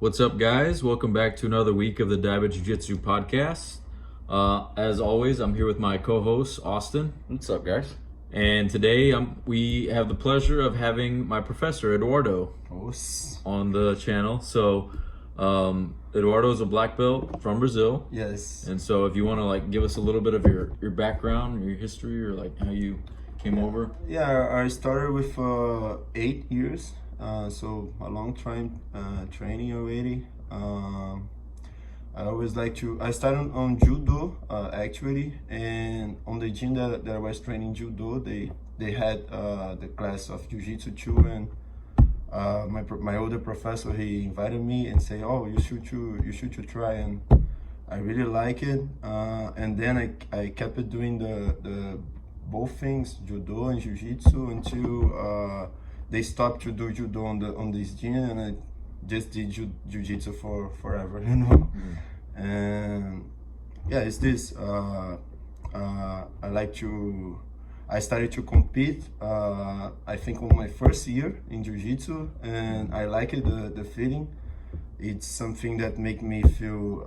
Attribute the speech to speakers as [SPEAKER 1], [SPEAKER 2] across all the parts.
[SPEAKER 1] What's up, guys? Welcome back to another week of the Dive Jiu-Jitsu podcast. As always, I'm here with my co-host, Austin.
[SPEAKER 2] What's up, guys?
[SPEAKER 1] And today we have the pleasure of having my professor, Eduardo, on the channel. So, Eduardo is a black belt from Brazil.
[SPEAKER 3] Yes.
[SPEAKER 1] And so if you want to give us a little bit of your background, your history, or how you came over.
[SPEAKER 3] Yeah, I started with 8 years. So a long time training already. I always I started on judo actually, and on the gym that I was training judo, they had the class of jiu-jitsu too, and my older professor, he invited me and say, "Oh, you should try," and I really like it. And then I kept doing the both things, judo and jiu-jitsu, until they stopped to do judo on this gym, and I just did jiu-jitsu for forever, you know. And yeah, it's this. I started to compete. I think on my first year in jiu-jitsu, and I like it. The feeling. It's something that make me feel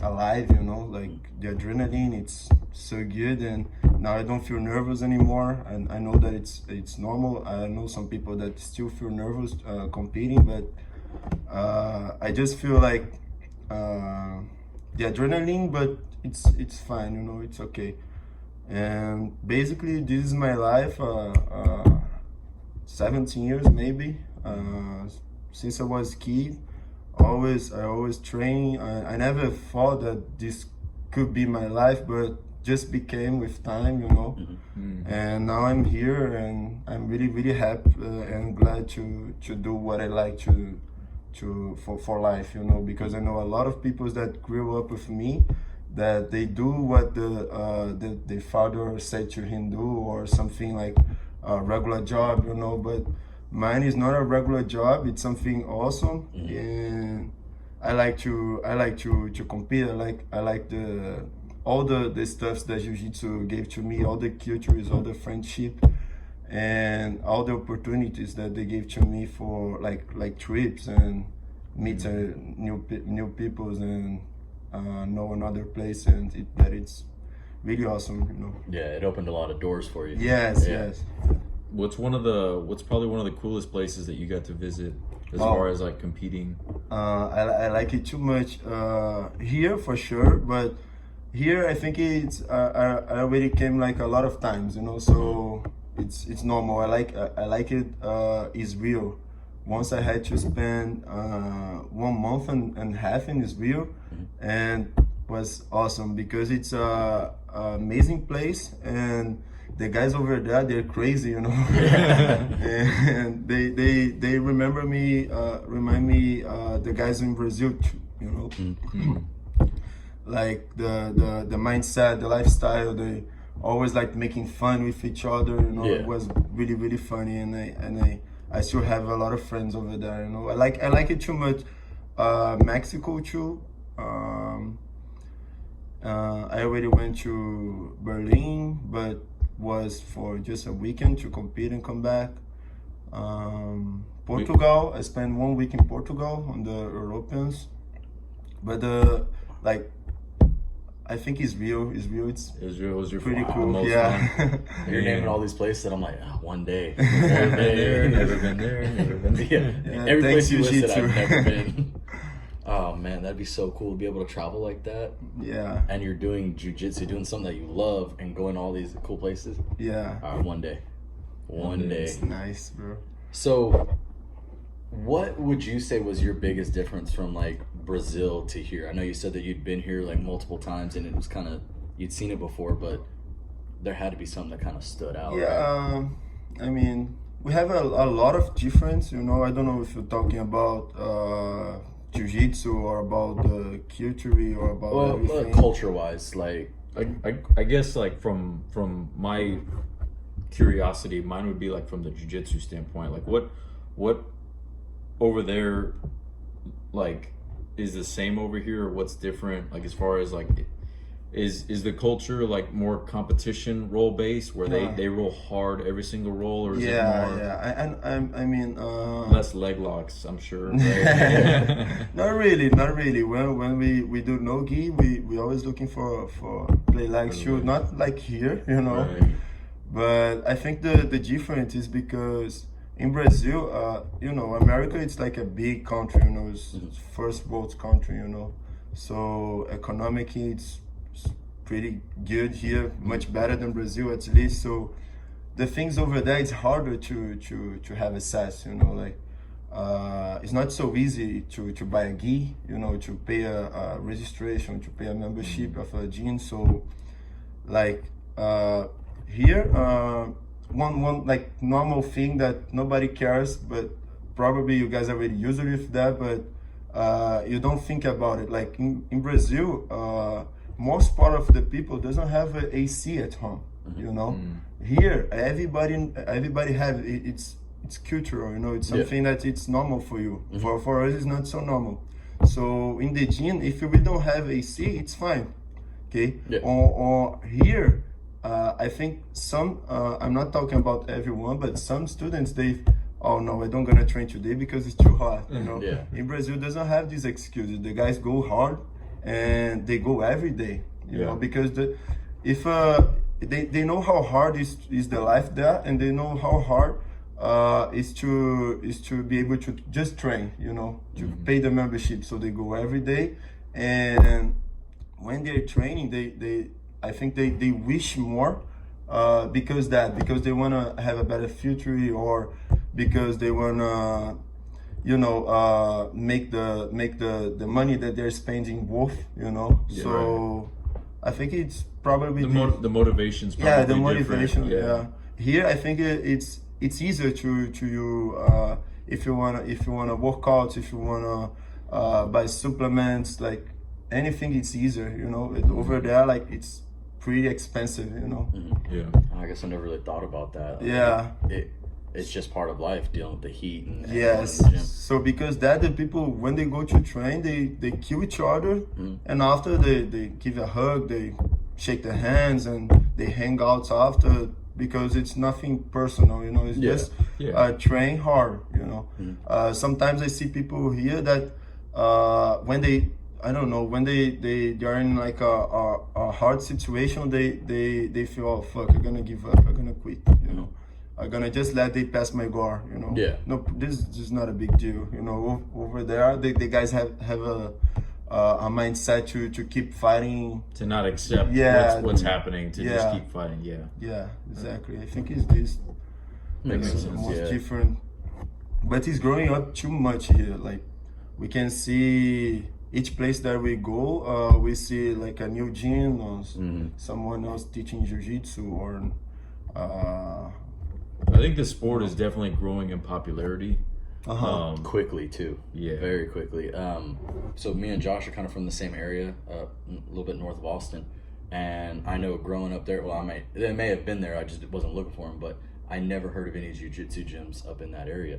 [SPEAKER 3] alive, you know, like the adrenaline. It's so good, and now I don't feel nervous anymore. And I know that it's normal. I know some people that still feel nervous competing, but I just feel like the adrenaline, but it's fine, you know, it's okay. And basically, this is my life. 17 years maybe, since I was a kid. I always train. I never thought that this could be my life, but just became with time, you know.
[SPEAKER 1] Mm-hmm.
[SPEAKER 3] And now I'm here, and I'm really happy and glad to do what I like for life, you know, because I know a lot of people that grew up with me, that they do what the father said to him do, or something like a regular job, you know, but mine is not a regular job. It's something awesome, and I like to compete. I like all the stuff that jiu-jitsu gave to me, all the cultures, all the friendship, and all the opportunities that they gave to me for like trips and meet new peoples and know another place, and it's really awesome, you know.
[SPEAKER 2] Yeah, it opened a lot of doors for you.
[SPEAKER 3] Yes.
[SPEAKER 1] What's probably one of the coolest places that you got to visit as far as competing?
[SPEAKER 3] I like it too much here for sure, but here I think I already came like a lot of times, you know, so it's normal. I like it. Israel. Once I had to spend 1 month and a half in Israel, and was awesome because it's a amazing place, and the guys over there, they're crazy, you know. And they remind me the guys in Brazil too, you know. Like the mindset, the lifestyle, they always like making fun with each other, you know.
[SPEAKER 2] Yeah.
[SPEAKER 3] It was really funny, and I still have a lot of friends over there, you know. I like it too much. Mexico too. I already went to Berlin, but was for just a weekend to compete and come back. Portugal, I spent 1 week in Portugal on the Europeans, but I think Israel was your
[SPEAKER 1] pretty
[SPEAKER 3] cool. Yeah.
[SPEAKER 2] You're naming all these places that I'm like, one day.
[SPEAKER 1] Never been there.
[SPEAKER 2] Yeah. Every place you listed,
[SPEAKER 3] too.
[SPEAKER 2] I've never been. Oh man, that'd be so cool to be able to travel like that.
[SPEAKER 3] Yeah.
[SPEAKER 2] And you're doing jiu-jitsu, doing something that you love, and going to all these cool places.
[SPEAKER 3] Yeah.
[SPEAKER 2] One day. One day.
[SPEAKER 3] It's nice, bro.
[SPEAKER 2] So, what would you say was your biggest difference from Brazil to here? I know you said that you'd been here multiple times, and it was kind of, you'd seen it before, but there had to be something that kind of stood out.
[SPEAKER 3] Yeah.
[SPEAKER 2] Right?
[SPEAKER 3] I mean, we have a lot of difference, you know. I don't know if you're talking about jiu-jitsu or about the culture or about everything.
[SPEAKER 2] Culture-wise,
[SPEAKER 1] I guess from my curiosity, mine would be from the jiu-jitsu standpoint. What over there is the same over here, or what's different? As far as Is the culture like more competition role based, where they roll hard every single roll, or is it more
[SPEAKER 3] I mean,
[SPEAKER 1] less leg locks? I'm sure. Right?
[SPEAKER 3] not really. When we do no gi, we always looking for play leg shoot, not like here, you know.
[SPEAKER 1] Right.
[SPEAKER 3] But I think the difference is because in Brazil, you know, America, it's like a big country, you know, it's first world country, you know. So economically, it's pretty good here, much better than Brazil at least. So the things over there, it's harder to have access, you know, like it's not so easy to buy a gi, you know, to pay a registration, to pay a membership of a gym. So like here, one like normal thing that nobody cares, but probably you guys are already used with that, but you don't think about it. Like in Brazil, most part of the people doesn't have an AC at home, you know. Here, everybody have it, it's cultural, you know. It's something that it's normal for you. For us, it's not so normal. So in the gym, if we don't have AC, it's fine, okay. Or here, I think some, I'm not talking about everyone, but some students, oh no, I don't gonna train today because it's too hot, you know. In Brazil, doesn't have these excuses. The guys go hard and they go every day, you know, because they know how hard is the life there, and they know how hard is to be able to just train, you know, to pay the membership. So they go every day, and when they're training, I think they wish more because they want to have a better future, or because they want to, you know, make the money that they're spending worth, you know. So I think it's probably
[SPEAKER 1] the motivation's probably
[SPEAKER 3] the motivation.
[SPEAKER 1] different.
[SPEAKER 3] Here I think it's easier to you if you wanna work out, if you wanna buy supplements, like anything, it's easier, you know. Over there, like, it's pretty expensive, you know.
[SPEAKER 2] I guess I never really thought about that. It's just part of life, dealing with the heat and
[SPEAKER 3] yes.
[SPEAKER 2] The gym.
[SPEAKER 3] So because that, the people, when they go to train, they kill each other, and after they give a hug, they shake their hands, and they hang out after, because it's nothing personal, you know. It's just train hard, you know. Sometimes I see people here that when they, I don't know, when they are in like a hard situation, they feel, oh fuck, I'm gonna give up, I'm gonna quit, you know. I'm gonna just let they pass my guard, you know. No, this is not a big deal, you know. Over there, the guys have a mindset to keep fighting,
[SPEAKER 1] to not accept what's happening, to just keep fighting.
[SPEAKER 3] Exactly. I think it's this
[SPEAKER 2] makes sense.
[SPEAKER 3] Most different, but it's growing up too much here. Like, we can see each place that we go, we see like a new gym, or someone else teaching jiu-jitsu, or
[SPEAKER 1] I think the sport is definitely growing in popularity.
[SPEAKER 2] Quickly too. Very quickly. So me and Josh are kind of from the same area, a little bit north of Austin, and I know growing up there, well, they may have been there, I just wasn't looking for them, but I never heard of any jiu-jitsu gyms up in that area.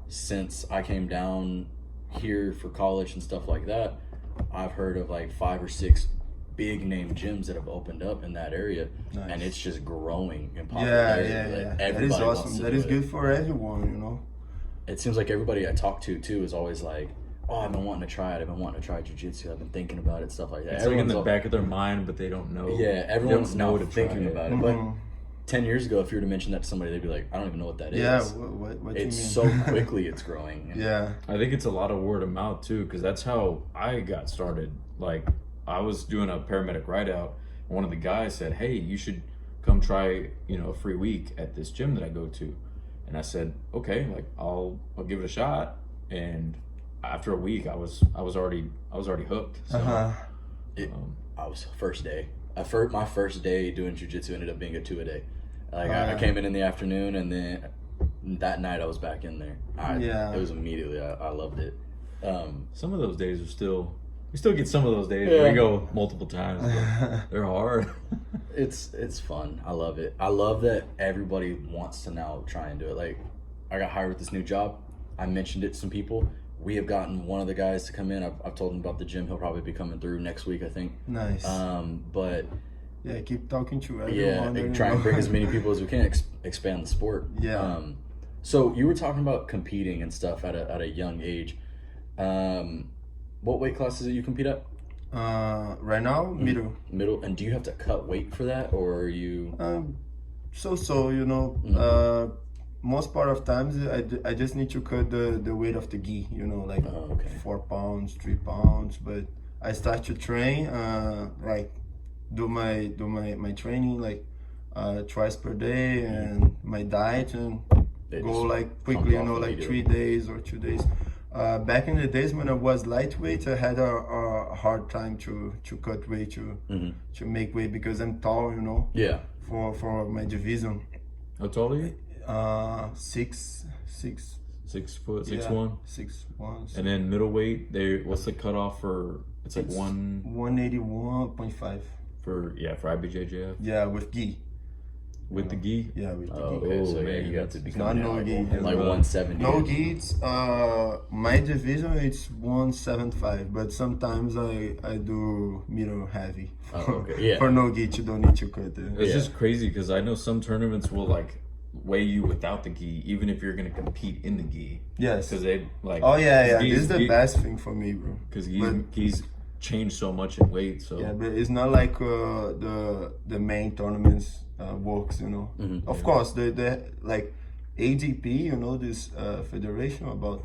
[SPEAKER 2] Since I came down here for college and stuff like that, I've heard of like 5 or 6 big name gyms that have opened up in that area, and it's just growing in popularity.
[SPEAKER 3] That is awesome. That is good for everyone, you know.
[SPEAKER 2] It seems like everybody I talk to too is always like, oh, I've been wanting to try it, I've been wanting to try jiu-jitsu, I've been thinking about it, stuff like that.
[SPEAKER 1] It's like in the back of their mind, but they don't know.
[SPEAKER 2] Everyone's now thinking about it. But 10 years ago, if you were to mention that to somebody, they'd be like, I don't even know what that is.
[SPEAKER 3] What
[SPEAKER 2] it's
[SPEAKER 3] you mean?
[SPEAKER 2] so quickly it's growing.
[SPEAKER 1] I think it's a lot of word of mouth too, because that's how I got started. Like, I was doing a paramedic ride out, and one of the guys said, hey, you should come try, you know, a free week at this gym that I go to. And I said, okay, like I'll give it a shot. And after a week, I was already hooked. So
[SPEAKER 2] I was first day. My first day doing jiu-jitsu ended up being a 2-a-day. Like I came in the afternoon, and then that night I was back in there. It was immediately. I loved it.
[SPEAKER 1] Some of those days are still. We still get some of those days where we go multiple times. But they're hard.
[SPEAKER 2] It's fun. I love it. I love that everybody wants to now try and do it. Like, I got hired with this new job. I mentioned it to some people. we have gotten one of the guys to come in. I've told him about the gym. He'll probably be coming through next week, I think.
[SPEAKER 3] Nice.
[SPEAKER 2] But
[SPEAKER 3] yeah, keep talking to everyone.
[SPEAKER 2] yeah, and try and bring as many people as we can, expand the sport.
[SPEAKER 3] Yeah.
[SPEAKER 2] So you were talking about competing and stuff at a young age. What weight classes do you compete at?
[SPEAKER 3] Right now, middle.
[SPEAKER 2] Middle. And do you have to cut weight for that, or are you?
[SPEAKER 3] You know, most part of times I just need to cut the weight of the gi, you know, like 4 pounds, 3 pounds. But I start to train, like do my training like twice per day, and my diet, and go like quickly, you know, like 3 days or 2 days. Back in the days when I was lightweight, I had a hard time to cut weight, to make weight, because I'm tall, you know.
[SPEAKER 2] Yeah.
[SPEAKER 3] For my division.
[SPEAKER 1] How tall are you?
[SPEAKER 3] 6
[SPEAKER 1] 4, 6'1".
[SPEAKER 3] 6'1".
[SPEAKER 1] And then middleweight, what's the cutoff for? It's like
[SPEAKER 3] 181.5.
[SPEAKER 1] For IBJJF.
[SPEAKER 3] Yeah, with gi.
[SPEAKER 1] With the gi.
[SPEAKER 3] Yeah, with the gi.
[SPEAKER 2] Okay, so
[SPEAKER 1] man,
[SPEAKER 2] you got to become
[SPEAKER 3] not no gi.
[SPEAKER 2] like 170.
[SPEAKER 3] No gi. It's my division. It's 175, but sometimes I do middle heavy.
[SPEAKER 2] Yeah.
[SPEAKER 3] For no gi, you don't need to cut it.
[SPEAKER 1] It's just crazy because I know some tournaments will like weigh you without the gi, even if you're gonna compete in the gi.
[SPEAKER 3] Yes.
[SPEAKER 1] Because they like.
[SPEAKER 3] Oh yeah. This is the best thing for me, bro.
[SPEAKER 1] Because gis changed so much in weight. So
[SPEAKER 3] yeah, but it's not like the main tournaments works, you know. Of course, the like ADP, you know, this federation about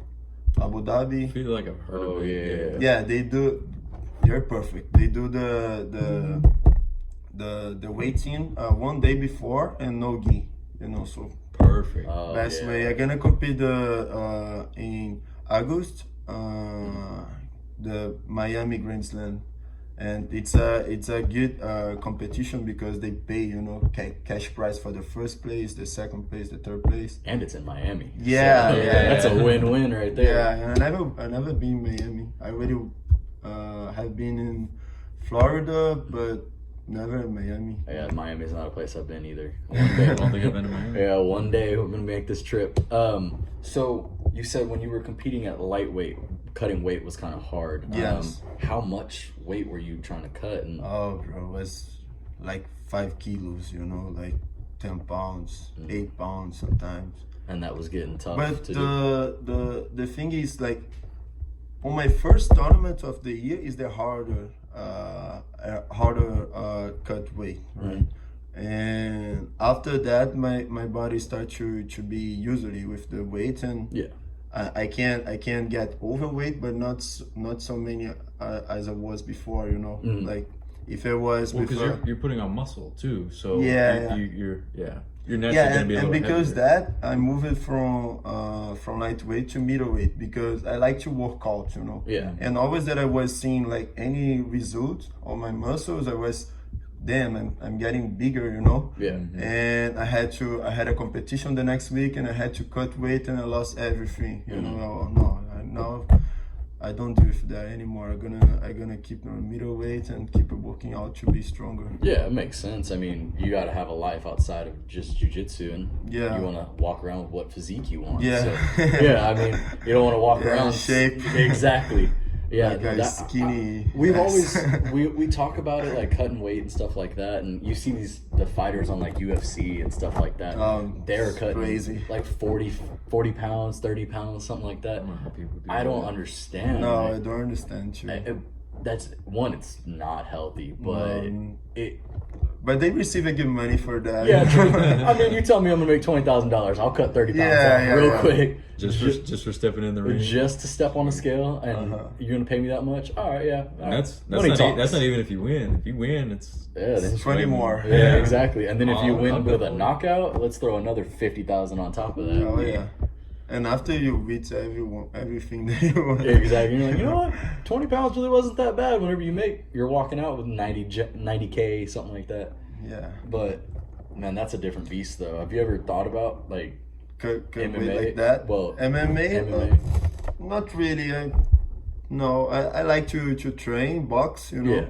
[SPEAKER 3] Abu Dhabi.
[SPEAKER 1] I feel like I've heard of it.
[SPEAKER 3] Yeah, they do. They're perfect. They do the weighting 1 day before and no gi, you know. So
[SPEAKER 1] Perfect.
[SPEAKER 3] best way. I'm gonna compete in August. The Miami Grand Slam, and it's a good competition because they pay, you know, cash prize for the first place, the second place, the third place,
[SPEAKER 2] And it's in Miami.
[SPEAKER 3] Yeah,
[SPEAKER 2] So,
[SPEAKER 3] yeah.
[SPEAKER 2] That's a win-win right there.
[SPEAKER 3] yeah. And I never been in Miami. I already have been in Florida, but never in Miami.
[SPEAKER 2] Yeah, Miami's not a place I've been either.
[SPEAKER 1] I don't think I've been to Miami.
[SPEAKER 2] Yeah, one day we're gonna make this trip. So you said when you were competing at lightweight, cutting weight was kind of hard.
[SPEAKER 3] Yes.
[SPEAKER 2] How much weight were you trying to cut? And
[SPEAKER 3] Oh, bro, it was like 5 kilos, you know, like 10 pounds, 8 pounds sometimes.
[SPEAKER 2] and that was getting tough
[SPEAKER 3] But
[SPEAKER 2] to do.
[SPEAKER 3] the thing is, like, on my first tournament of the year is the harder cut weight, right? And after that, my body starts to be usually with the weight, and
[SPEAKER 2] Yeah.
[SPEAKER 3] I can't get overweight, but not so many as I was before, you know. Like if it was
[SPEAKER 1] Well,
[SPEAKER 3] with
[SPEAKER 1] because you're putting on muscle too, so
[SPEAKER 3] Yeah,
[SPEAKER 1] you're naturally gonna be a
[SPEAKER 3] and
[SPEAKER 1] little
[SPEAKER 3] because
[SPEAKER 1] heavier.
[SPEAKER 3] that I moved from lightweight to middleweight because I like to work out, you know.
[SPEAKER 2] Yeah.
[SPEAKER 3] And always that I was seeing like any result on my muscles, I was, damn, I'm getting bigger, you know.
[SPEAKER 2] Yeah.
[SPEAKER 3] And I had a competition the next week, and I had to cut weight, and I lost everything, you know. No, I don't do that anymore. I'm gonna keep on middleweight and keep working out to be stronger.
[SPEAKER 2] Yeah, it makes sense. I mean, you got to have a life outside of just jiu-jitsu, and
[SPEAKER 3] Yeah.
[SPEAKER 2] you want to walk around with what physique you want.
[SPEAKER 3] Yeah.
[SPEAKER 2] So, yeah, I mean, you don't want to walk
[SPEAKER 3] Yeah,
[SPEAKER 2] around
[SPEAKER 3] shape.
[SPEAKER 2] Exactly. Yeah,
[SPEAKER 3] Like a skinny
[SPEAKER 2] we've
[SPEAKER 3] ass.
[SPEAKER 2] always we talk about it, like cutting weight and stuff like that, and you see the fighters on like UFC and stuff like that. They're
[SPEAKER 3] it's
[SPEAKER 2] cutting
[SPEAKER 3] crazy.
[SPEAKER 2] like 40 pounds, 30 pounds, something like that.
[SPEAKER 1] I don't know how people do
[SPEAKER 2] I don't
[SPEAKER 1] that.
[SPEAKER 2] understand.
[SPEAKER 3] No,
[SPEAKER 2] like,
[SPEAKER 3] I don't understand you.
[SPEAKER 2] that's one. It's not healthy, but it.
[SPEAKER 3] But they receive a good money for that.
[SPEAKER 2] Yeah, true. I mean, you tell me I'm gonna make $20,000. I'll cut 30 pounds off real quick,
[SPEAKER 1] Just for stepping in the ring.
[SPEAKER 2] just to step on a scale, and you're gonna pay me that much? All right, yeah. All
[SPEAKER 1] And
[SPEAKER 2] right.
[SPEAKER 1] that's
[SPEAKER 2] Money
[SPEAKER 1] not
[SPEAKER 2] talks.
[SPEAKER 1] that's not even if you win. If you win, it's
[SPEAKER 2] Yeah, then
[SPEAKER 3] 20 more.
[SPEAKER 2] Yeah, exactly. And then if you
[SPEAKER 1] I'll
[SPEAKER 2] win with a
[SPEAKER 1] double.
[SPEAKER 2] knockout, let's throw another 50,000 on top of that.
[SPEAKER 3] Oh yeah. And after you beat everything that you want.
[SPEAKER 2] Exactly. You're like, you know what? 20 pounds really wasn't that bad. Whenever you make, you're walking out with 90K, something like that.
[SPEAKER 3] Yeah.
[SPEAKER 2] But man, that's a different beast, though. Have you ever thought about like
[SPEAKER 3] Cut
[SPEAKER 2] MMA?
[SPEAKER 3] weight like that.
[SPEAKER 2] Well,
[SPEAKER 3] MMA.
[SPEAKER 2] MMA.
[SPEAKER 3] Not really. I like to train box, you know.
[SPEAKER 2] Yeah.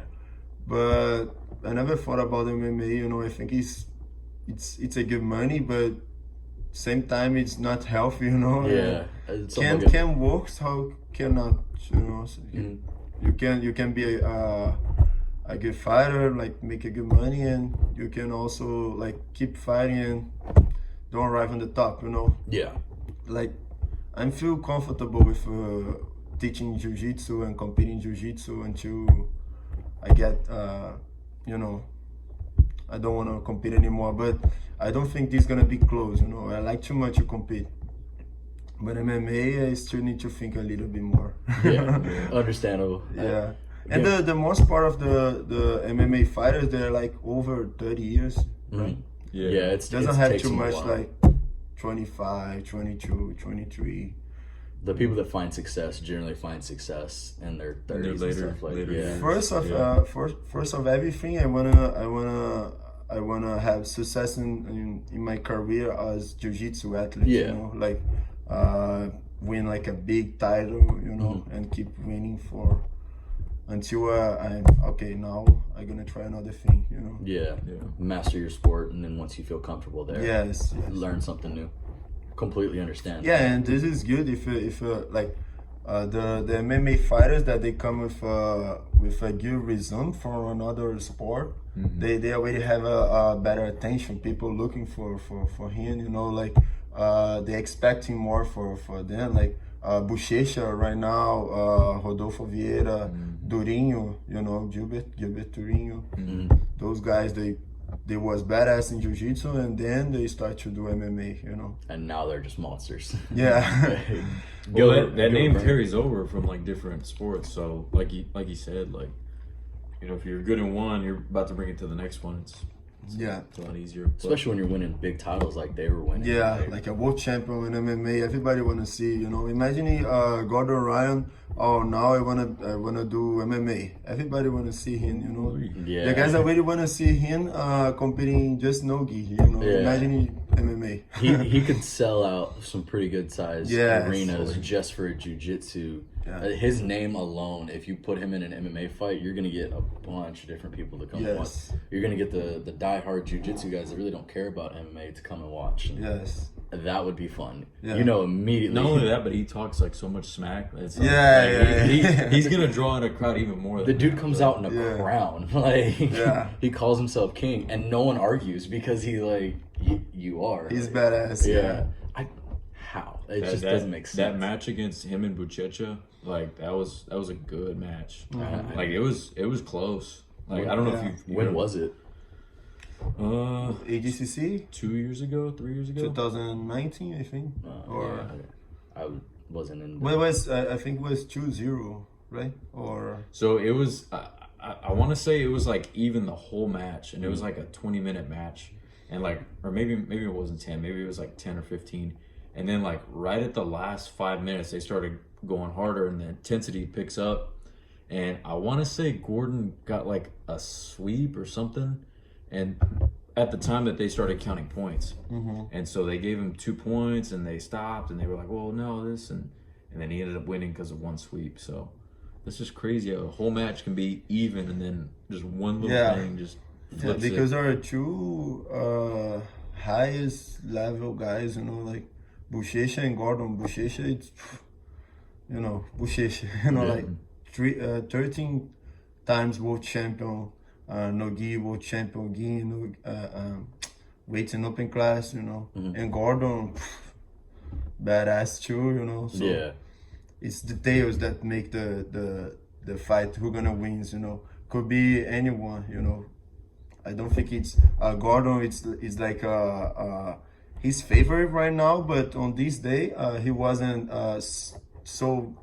[SPEAKER 3] But I never thought about MMA. You know, I think it's a good money, but same time it's not healthy, you know.
[SPEAKER 2] Yeah. It's
[SPEAKER 3] Can
[SPEAKER 2] something
[SPEAKER 3] can works, how cannot, you know. So you can be a good fighter, like make a good money, and you can also like keep fighting and don't arrive on the top, you know.
[SPEAKER 2] Yeah.
[SPEAKER 3] Like I feel comfortable with teaching jiu-jitsu and competing jiu-jitsu until I get you know, I don't want to compete anymore, but I don't think this is gonna be close, you know. I like too much to compete, but MMA I still need to think a little bit more.
[SPEAKER 2] Yeah. Understandable.
[SPEAKER 3] Yeah. And the most part of the MMA fighters, they're like over 30 years, right?
[SPEAKER 2] Yeah. It
[SPEAKER 3] Doesn't have
[SPEAKER 2] takes
[SPEAKER 3] too
[SPEAKER 2] them a
[SPEAKER 3] much,
[SPEAKER 2] while.
[SPEAKER 3] like 25, 22, 23.
[SPEAKER 2] The people that find success generally find success in their 30s and
[SPEAKER 1] later-
[SPEAKER 2] stuff like
[SPEAKER 1] later
[SPEAKER 2] yeah.
[SPEAKER 1] years.
[SPEAKER 3] First of everything, I wanna have success in my career as jiu-jitsu athlete.
[SPEAKER 2] Yeah.
[SPEAKER 3] You know, like win like a big title, you know, and keep winning for until I'm okay. Now I'm gonna try another thing, you know.
[SPEAKER 2] Yeah.
[SPEAKER 1] Yeah.
[SPEAKER 2] Master your sport, and then once you feel comfortable there,
[SPEAKER 3] Yes.
[SPEAKER 2] learn something new. Completely understand.
[SPEAKER 3] Yeah, and this is good if like the MMA fighters that they come with a good resume from another sport, they already have a better attention. People looking for him, you know, like they expecting more for them. Like Bochecha right now, Rodolfo Vieira, Durinho, you know, Gilbert Durinho. Those guys, they was badass in jiu-jitsu, and then they start to do MMA, you know.
[SPEAKER 2] And now they're just monsters.
[SPEAKER 3] Yeah.
[SPEAKER 1] Well, that name carries over from like different sports. So like you said, like, you know, if you're good in one, you're about to bring it to the next one. It's
[SPEAKER 3] Yeah.
[SPEAKER 1] a lot easier. But-
[SPEAKER 2] Especially when you're winning big titles like they were winning.
[SPEAKER 3] Yeah, like a world champion in MMA, everybody wanna see, you know. Imagine Gordon Ryan. Oh, now I wanna do MMA. Everybody wanna see him, you know.
[SPEAKER 2] Yeah.
[SPEAKER 3] The guys already wanna see him competing just no-gi, you know.
[SPEAKER 2] Yeah.
[SPEAKER 3] Imagine MMA.
[SPEAKER 2] he could sell out some pretty good sized
[SPEAKER 3] Yes.
[SPEAKER 2] arenas just for jiu-jitsu.
[SPEAKER 3] Yeah.
[SPEAKER 2] His name alone, if you put him in an MMA fight, you're gonna get a bunch of different people to come
[SPEAKER 3] Yes.
[SPEAKER 2] watch. You're gonna get the diehard jiu-jitsu guys that really don't care about MMA to come and watch. And
[SPEAKER 3] Yes.
[SPEAKER 2] that would be fun.
[SPEAKER 3] Yeah.
[SPEAKER 2] You know, immediately.
[SPEAKER 1] Not only that, but he talks like so much smack. It's
[SPEAKER 3] Yeah, yeah.
[SPEAKER 1] He's gonna draw in a crowd even more.
[SPEAKER 2] The
[SPEAKER 1] than
[SPEAKER 2] dude
[SPEAKER 1] that,
[SPEAKER 2] comes
[SPEAKER 1] so-
[SPEAKER 2] out in a
[SPEAKER 3] Yeah.
[SPEAKER 2] crown, like
[SPEAKER 3] Yeah.
[SPEAKER 2] he calls himself king, and no one argues because he like you are.
[SPEAKER 3] He's badass.
[SPEAKER 2] Yeah. How it just doesn't make sense.
[SPEAKER 1] That match against him and Buchecha, like that was a good match. Like it was close. Like I don't know
[SPEAKER 3] Yeah.
[SPEAKER 1] if you
[SPEAKER 2] When was it?
[SPEAKER 3] AGCC
[SPEAKER 1] 2 years ago, 3 years ago.
[SPEAKER 3] 2019, I think. Or
[SPEAKER 2] I wasn't in.
[SPEAKER 3] well, it was I think it was 2-0, right? Or
[SPEAKER 1] So it was. I want to say it was like even the whole match, and it was like a 20-minute match, and like or maybe it wasn't 10, maybe it was like 10 or 15, and then like right at the last 5 minutes they started going harder, and the intensity picks up, and I want to say Gordon got like a sweep or something, and at the time that they started counting points, and so they gave him 2 points, and they stopped, and they were like, well, no, this, and then he ended up winning because of one sweep. So. That's just crazy how a whole match can be even, and then just one little thing just flips
[SPEAKER 3] because
[SPEAKER 1] it.
[SPEAKER 3] there are two highest level guys, you know, like Bochecha and Gordon. Bochecha, it's, you know, Bochecha, you know, like 13 times world champion, no-gi world champion, gi, you know, weights and open class, you know, and Gordon, badass too, you know. So
[SPEAKER 2] Yeah.
[SPEAKER 3] it's details that make the fight who gonna wins, you know. Could be anyone, you know. I don't think it's Gordon. It's like his favorite right now, but on this day he wasn't so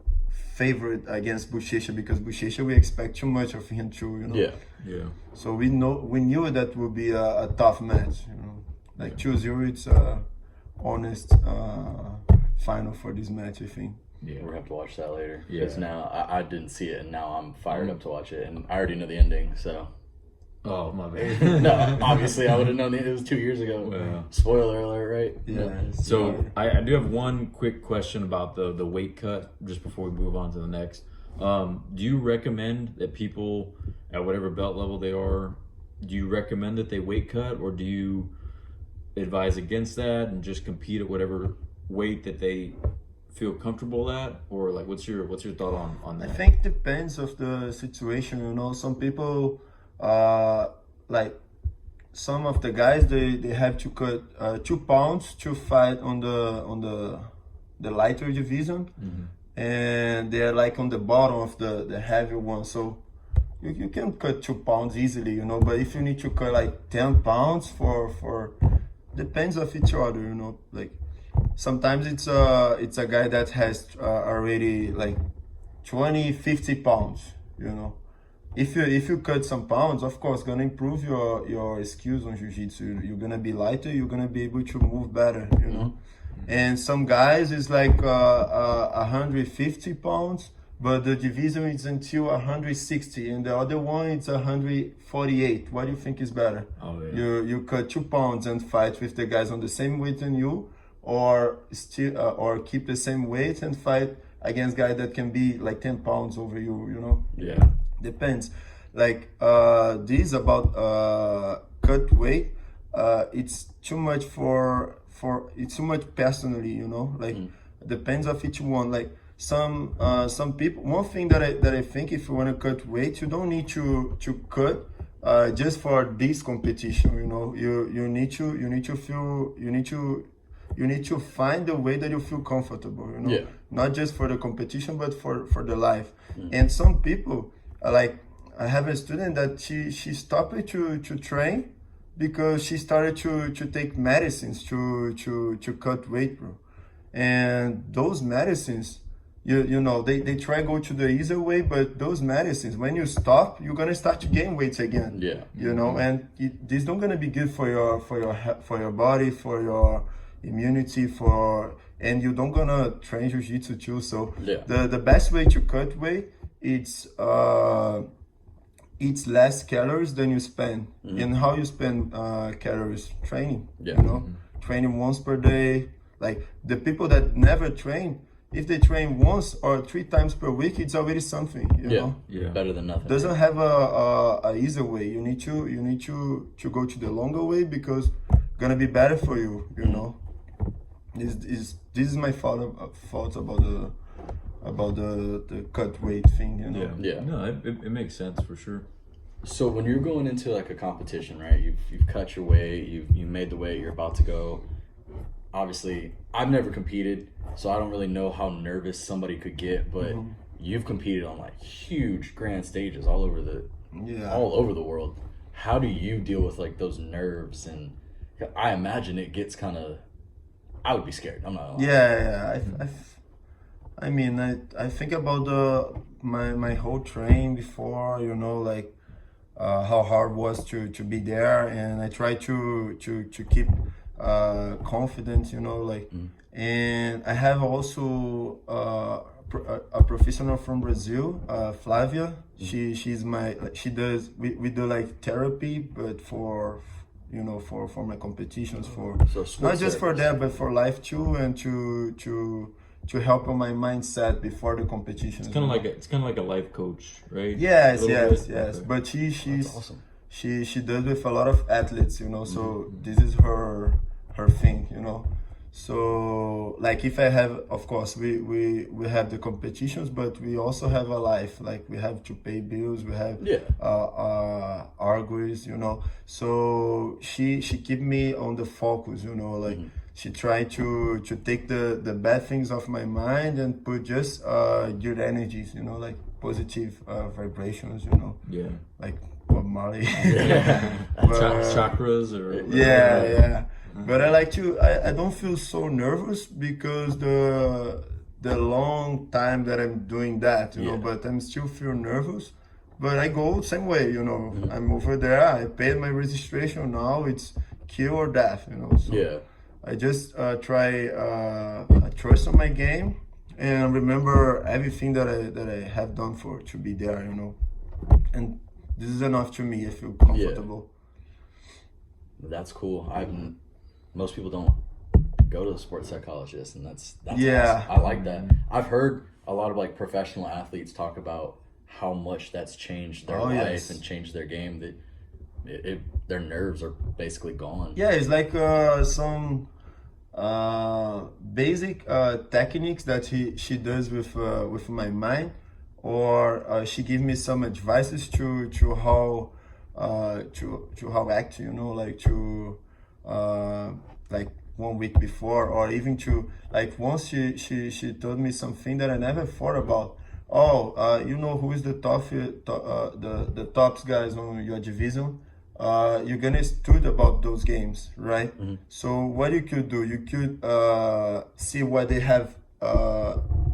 [SPEAKER 3] favorite against Bochecha, because Bochecha we expect too much of him too, you know.
[SPEAKER 2] Yeah.
[SPEAKER 3] So we knew that would be a tough match, you know. Like 2-0, it's a honest final for this match, I think.
[SPEAKER 1] Yeah.
[SPEAKER 2] We're gonna have to watch that later.
[SPEAKER 1] Yeah.
[SPEAKER 2] Because now I didn't see it, and now I'm fired up to watch it, and I already know the ending. So
[SPEAKER 1] Oh my bad.
[SPEAKER 2] no, obviously I would have known it was 2 years ago.
[SPEAKER 1] Yeah.
[SPEAKER 2] Spoiler alert, right?
[SPEAKER 3] Yeah.
[SPEAKER 1] So I do have one quick question about the weight cut just before we move on to the next. Do you recommend that people at whatever belt level they are, do you recommend that they weight cut, or do you advise against that and just compete at whatever weight that they feel comfortable at, or like what's your thought on that?
[SPEAKER 3] I think depends of the situation. You know, some people, like some of the guys, they have to cut 2 pounds to fight on the lighter division, and they're like on the bottom of the heavy one. So you can cut 2 pounds easily, you know. But if you need to cut like 10 pounds for depends of each other, you know. Like sometimes it's a guy that has already like 20-50 pounds, you know. If you cut some pounds, of course, gonna improve your skills on jiu-jitsu. You're gonna be lighter. You're gonna be able to move better, you know. And some guys is like 150 pounds, but the division is until 160, and the other one it's 148. What do you think is better?
[SPEAKER 1] Oh, yeah.
[SPEAKER 3] You cut 2 pounds and fight with the guys on the same weight than you, or still or keep the same weight and fight against guys that can be like 10 pounds over you, you know.
[SPEAKER 1] Yeah.
[SPEAKER 3] Depends. Like this about cut weight, it's too much for it's too much personally, you know. Like depends of each one. Like some people. One thing that I think, if you want to cut weight, you don't need to cut just for this competition. You know, you need to find the way that you feel comfortable. You know,
[SPEAKER 2] Yeah.
[SPEAKER 3] Not just for the competition, but for the life. And some people, like I have a student that she stopped to train because she started to take medicines to cut weight, bro. And those medicines, you know, they try go to the easier way, but those medicines, when you stop, you're gonna start to gain weight again.
[SPEAKER 2] Yeah.
[SPEAKER 3] You know, and this not gonna be good for your body, for your immunity, and you don't gonna train jiu-jitsu too. So
[SPEAKER 2] Yeah.
[SPEAKER 3] the best way to cut weight, it's less calories than you spend. And how you spend calories? Training.
[SPEAKER 2] Yeah.
[SPEAKER 3] You know, training once per day. Like the people that never train, if they train once or 3 times per week, it's already something. You know.
[SPEAKER 1] Yeah.
[SPEAKER 2] Better than nothing.
[SPEAKER 3] Doesn't have a easier way. You need to go to the longer way, because gonna be better for you. You know. This is my thoughts about the cut weight thing. You know.
[SPEAKER 1] Yeah.
[SPEAKER 2] Yeah.
[SPEAKER 1] No, it makes sense for sure.
[SPEAKER 2] So when you're going into like a competition, right? You've cut your weight, you made the weight, you're about to go. Obviously, I've never competed, so I don't really know how nervous somebody could get, but you've competed on like huge grand stages all over the world. How do you deal with like those nerves? And I imagine it gets kind of, I would be scared. I'm not gonna lie.
[SPEAKER 3] Yeah. I mean, I think about my whole training before, you know, like how hard it was to be there, and I try to keep confident, you know, like. And I have also a professional from Brazil, Flavia. She's she does we do like therapy, but for my competitions, for
[SPEAKER 2] So
[SPEAKER 3] not just for
[SPEAKER 2] therapist.
[SPEAKER 3] that, but for life too, and to help on my mindset before the competition.
[SPEAKER 1] It's kind of like a life coach, right?
[SPEAKER 3] Yes.
[SPEAKER 1] A little bit?
[SPEAKER 3] Yes.
[SPEAKER 1] Okay.
[SPEAKER 3] But she's
[SPEAKER 2] That's awesome.
[SPEAKER 3] she does with a lot of athletes, you know. So this is her thing, you know. So like, if I have, of course, we have the competitions, but we also have a life. Like, we have to pay bills, we have argues, you know. So she keep me on the focus, you know. Like, she tried to take the bad things off my mind and put just good energies, you know, like positive vibrations, you know.
[SPEAKER 1] Yeah.
[SPEAKER 3] Like Bob Marley.
[SPEAKER 1] Chakras or
[SPEAKER 3] Yeah. But I like to. I don't feel so nervous because the long time that I'm doing that, you know. But I'm still feel nervous. But I go same way, you know. I'm over there. I paid my registration now. It's kill or death, you know. So I just try trust on my game and remember everything that I have done to be there, you know. And this is enough to me. I feel comfortable.
[SPEAKER 2] That's cool. Most people don't go to the sports psychologist, and that's awesome. I like that. I've heard a lot of like professional athletes talk about how much that's changed their life and changed their game. That their nerves are basically gone.
[SPEAKER 3] Yeah, it's like some basic techniques that she does with my mind, or she give me some advices to how act, you know, like to like 1 week before, or even to like once she told me something that I never thought about. Oh, you know who is the the tops guys on your division? You're gonna study about those games, right? So what you could do, you could see what they have,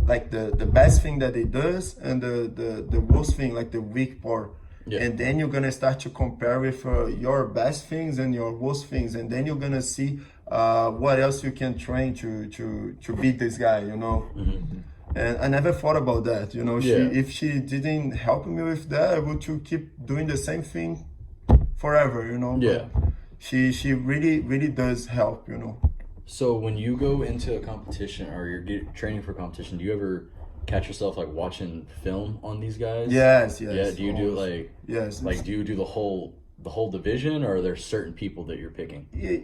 [SPEAKER 3] like the best thing that they does, and the worst thing, like the weak part.
[SPEAKER 2] Yeah.
[SPEAKER 3] And then you're gonna start to compare with your best things and your worst things, and then you're gonna see what else you can train to beat this guy, you know. And I never thought about that, you know. If she didn't help me with that, I would to keep doing the same thing forever, you know.
[SPEAKER 2] Yeah.
[SPEAKER 3] But she really does help, you know.
[SPEAKER 2] So when you go into a competition or you're training for a competition, do you ever catch yourself like watching film on these guys?
[SPEAKER 3] Yes.
[SPEAKER 2] Yeah. Do you do like
[SPEAKER 3] yes?
[SPEAKER 2] Like do you do the whole division, or are there certain people that you're picking?
[SPEAKER 3] Yeah.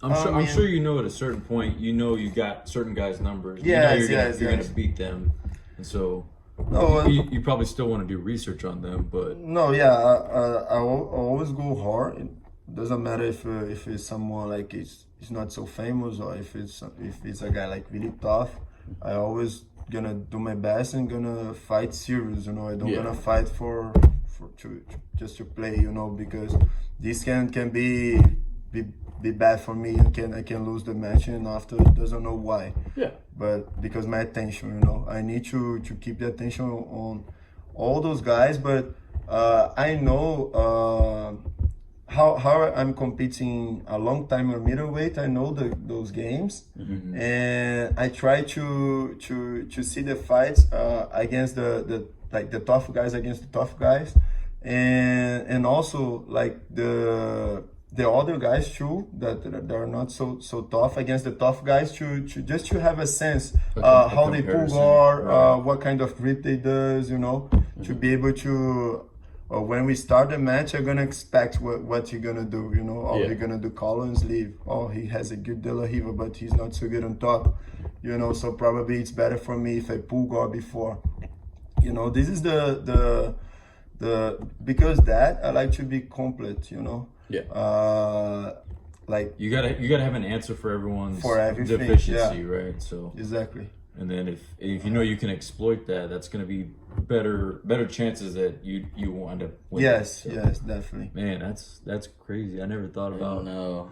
[SPEAKER 1] I'm sure you know at a certain point, you know you got certain guys' numbers.
[SPEAKER 3] Yes,
[SPEAKER 1] you know you're gonna
[SPEAKER 3] yes.
[SPEAKER 1] beat them, and so
[SPEAKER 3] No,
[SPEAKER 1] you probably still want to do research on them. But
[SPEAKER 3] no, yeah, I always go hard. It doesn't matter if it's someone like it's not so famous, or if it's a guy like really tough. I always gonna do my best and gonna fight serious. You know, I don't gonna fight for just to play. You know, because this can be bad for me, and I can lose the match, and after doesn't know why.
[SPEAKER 2] Yeah.
[SPEAKER 3] But because my attention, you know, I need to keep the attention on all those guys. But I know how I'm competing a long time in middleweight. I know those games, and I try to see the fights against the tough guys against the tough guys, and also like the other guys too that are not so tough against the tough guys to just to have a sense how they pull guard,
[SPEAKER 1] right.
[SPEAKER 3] what kind of grip they does, you know, to be able to when we start the match, I'm gonna expect what you're gonna do, you know. Oh, you're gonna do collar and sleeve. Oh, he has a good De La Riva, but he's not so good on top, you know. So probably it's better for me if I pull guard before, you know. This is the because that I like to be complete, you know.
[SPEAKER 2] Yeah.
[SPEAKER 3] Like
[SPEAKER 1] you gotta have an answer for everyone's
[SPEAKER 3] everything,
[SPEAKER 1] deficiency, right? So
[SPEAKER 3] exactly.
[SPEAKER 1] And then if you know you can exploit that, that's gonna be better chances that you wind up winning.
[SPEAKER 3] Yes,
[SPEAKER 1] So,
[SPEAKER 3] yes, definitely.
[SPEAKER 1] man, that's crazy. I never thought
[SPEAKER 2] I
[SPEAKER 1] about
[SPEAKER 2] don't know.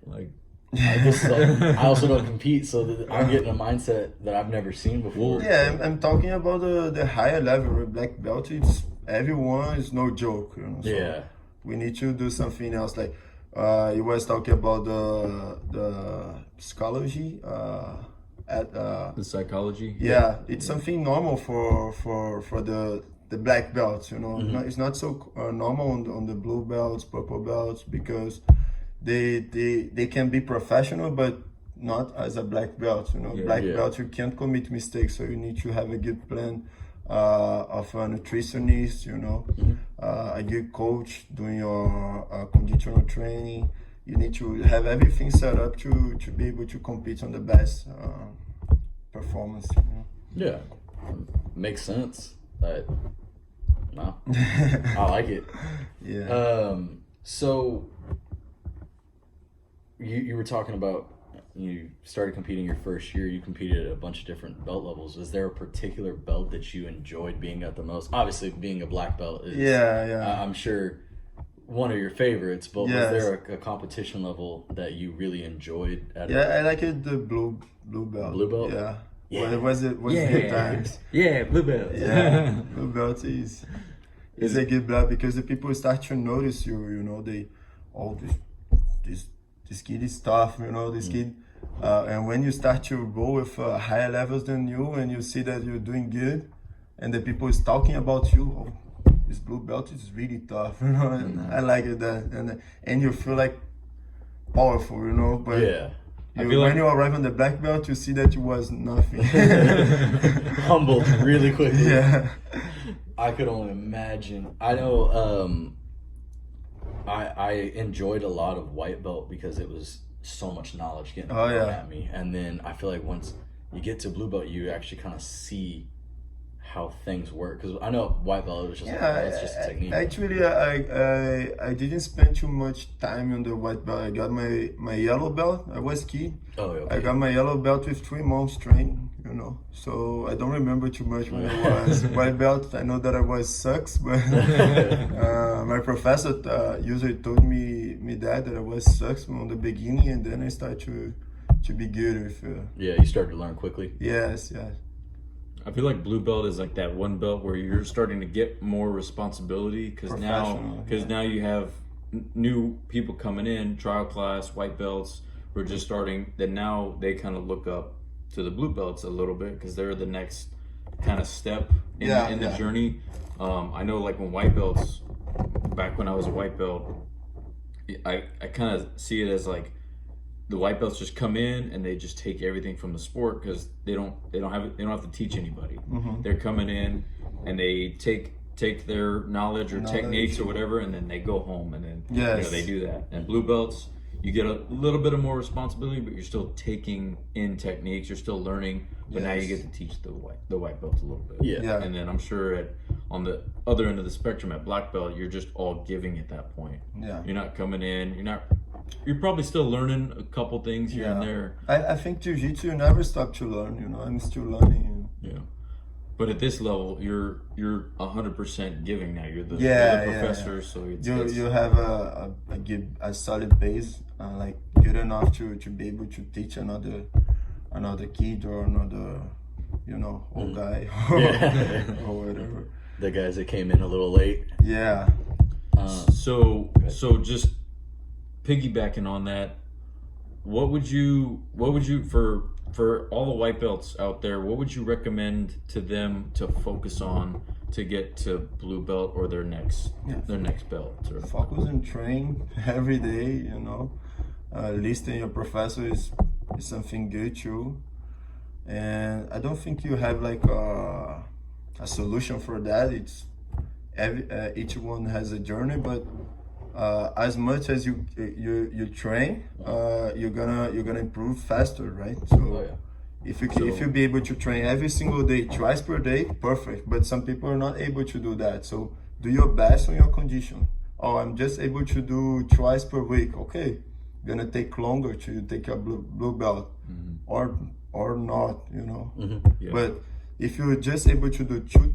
[SPEAKER 1] like
[SPEAKER 2] I also don't compete, so I'm getting a mindset that I've never seen before.
[SPEAKER 3] Yeah, I'm talking about the higher level black belt. It's everyone is no joke, you know. So
[SPEAKER 2] Yeah.
[SPEAKER 3] we need to do something else. Like you was talking about the psychology at
[SPEAKER 1] the psychology.
[SPEAKER 3] yeah, it's something normal for the black belts, you know. It's not so normal on the blue belts, purple belts, because they can be professional but not as a black belt, you know. Black belt, you can't commit mistakes, so you need to have a good plan of a nutritionist, you know, a good coach doing your conditional training. You need to have everything set up to be able to compete on the best performance, you know.
[SPEAKER 2] Yeah. Makes sense. No. I like it.
[SPEAKER 3] Yeah.
[SPEAKER 2] So you were talking about you started competing your first year. You competed at a bunch of different belt levels. Is there a particular belt that you enjoyed being at the most? Obviously, being a black belt is, I'm sure, one of your favorites. But was there a competition level that you really enjoyed?
[SPEAKER 3] I like it, the blue belt.
[SPEAKER 2] Blue belt.
[SPEAKER 3] Yeah.
[SPEAKER 2] Yeah.
[SPEAKER 3] Was good times.
[SPEAKER 1] Yeah, blue belt.
[SPEAKER 3] Yeah, blue belt is a good belt because the people start to notice you. You know, this kid is tough. You know, this kid. And when you start to go with higher levels than you, and you see that you're doing good, and the people is talking about you, oh, this blue belt is really tough, you know. And I like it that, and you feel like powerful, you know. But when you arrive on the black belt, you see that you was nothing.
[SPEAKER 2] Humbled really quickly.
[SPEAKER 3] Yeah.
[SPEAKER 2] I could only imagine. I know I enjoyed a lot of white belt because it was so much knowledge getting
[SPEAKER 3] Oh,
[SPEAKER 2] thrown
[SPEAKER 3] yeah.
[SPEAKER 2] at me, and then I feel like once you get to blue belt, you actually kind of see how things work. Because I know white belt, it was just like, oh, it's just a technique.
[SPEAKER 3] Actually, I didn't spend too much time on the white belt. I got my yellow belt. I was kid.
[SPEAKER 2] Oh, okay.
[SPEAKER 3] I got my yellow belt with 3 months training, you know. So I don't remember too much when I was white belt. I know that I was sucks, but my professor usually told me that I was sucks from the beginning, and then I started to be good with.
[SPEAKER 2] Yeah, you started to learn quickly.
[SPEAKER 3] Yes.
[SPEAKER 1] I feel like blue belt is like that one belt where you're starting to get more responsibility because now you have new people coming in, trial class, white belts who are just starting. Then now they kind of look up to the blue belts a little bit because they're the next kind of step in the journey. I know like when white belts, back when I was a white belt, I kind of see it as like the white belts just come in and they just take everything from the sport because they don't have to teach anybody. They're coming in and they take their knowledge or techniques or whatever, and then they go home, and then they do that. And blue belts, you get a little bit of more responsibility, but you're still taking in techniques, you're still learning, but now you get to teach the white belts a little bit.
[SPEAKER 2] Yeah.
[SPEAKER 1] And then I'm sure on the other end of the spectrum at black belt, you're just all giving at that point. You're not coming in, you're probably still learning a couple things here and there.
[SPEAKER 3] I think jiu-jitsu, you never stop to learn, you know. I'm still learning.
[SPEAKER 1] Yeah. But at this level, you're 100% giving now. You're the professor, so
[SPEAKER 3] you have a solid base, like good enough to be able to teach another kid or another, you know, old guy or whatever.
[SPEAKER 2] The guys that came in a little late.
[SPEAKER 3] Yeah.
[SPEAKER 1] So just piggybacking on that, what would you for all the white belts out there, what would you recommend to them to focus on to get to blue belt or their next belt? Or
[SPEAKER 3] focus and train every day, you know. Listening your professor is something good too. And I don't think you have like a solution for that. It's each one has a journey, but as much as you train, you're gonna improve faster, right? So if you be able to train every single day, twice per day, perfect. But some people are not able to do that. So do your best on your condition. Oh, I'm just able to do twice per week. Okay, gonna take longer to take a blue belt, or not, you know. But if you're just able to do two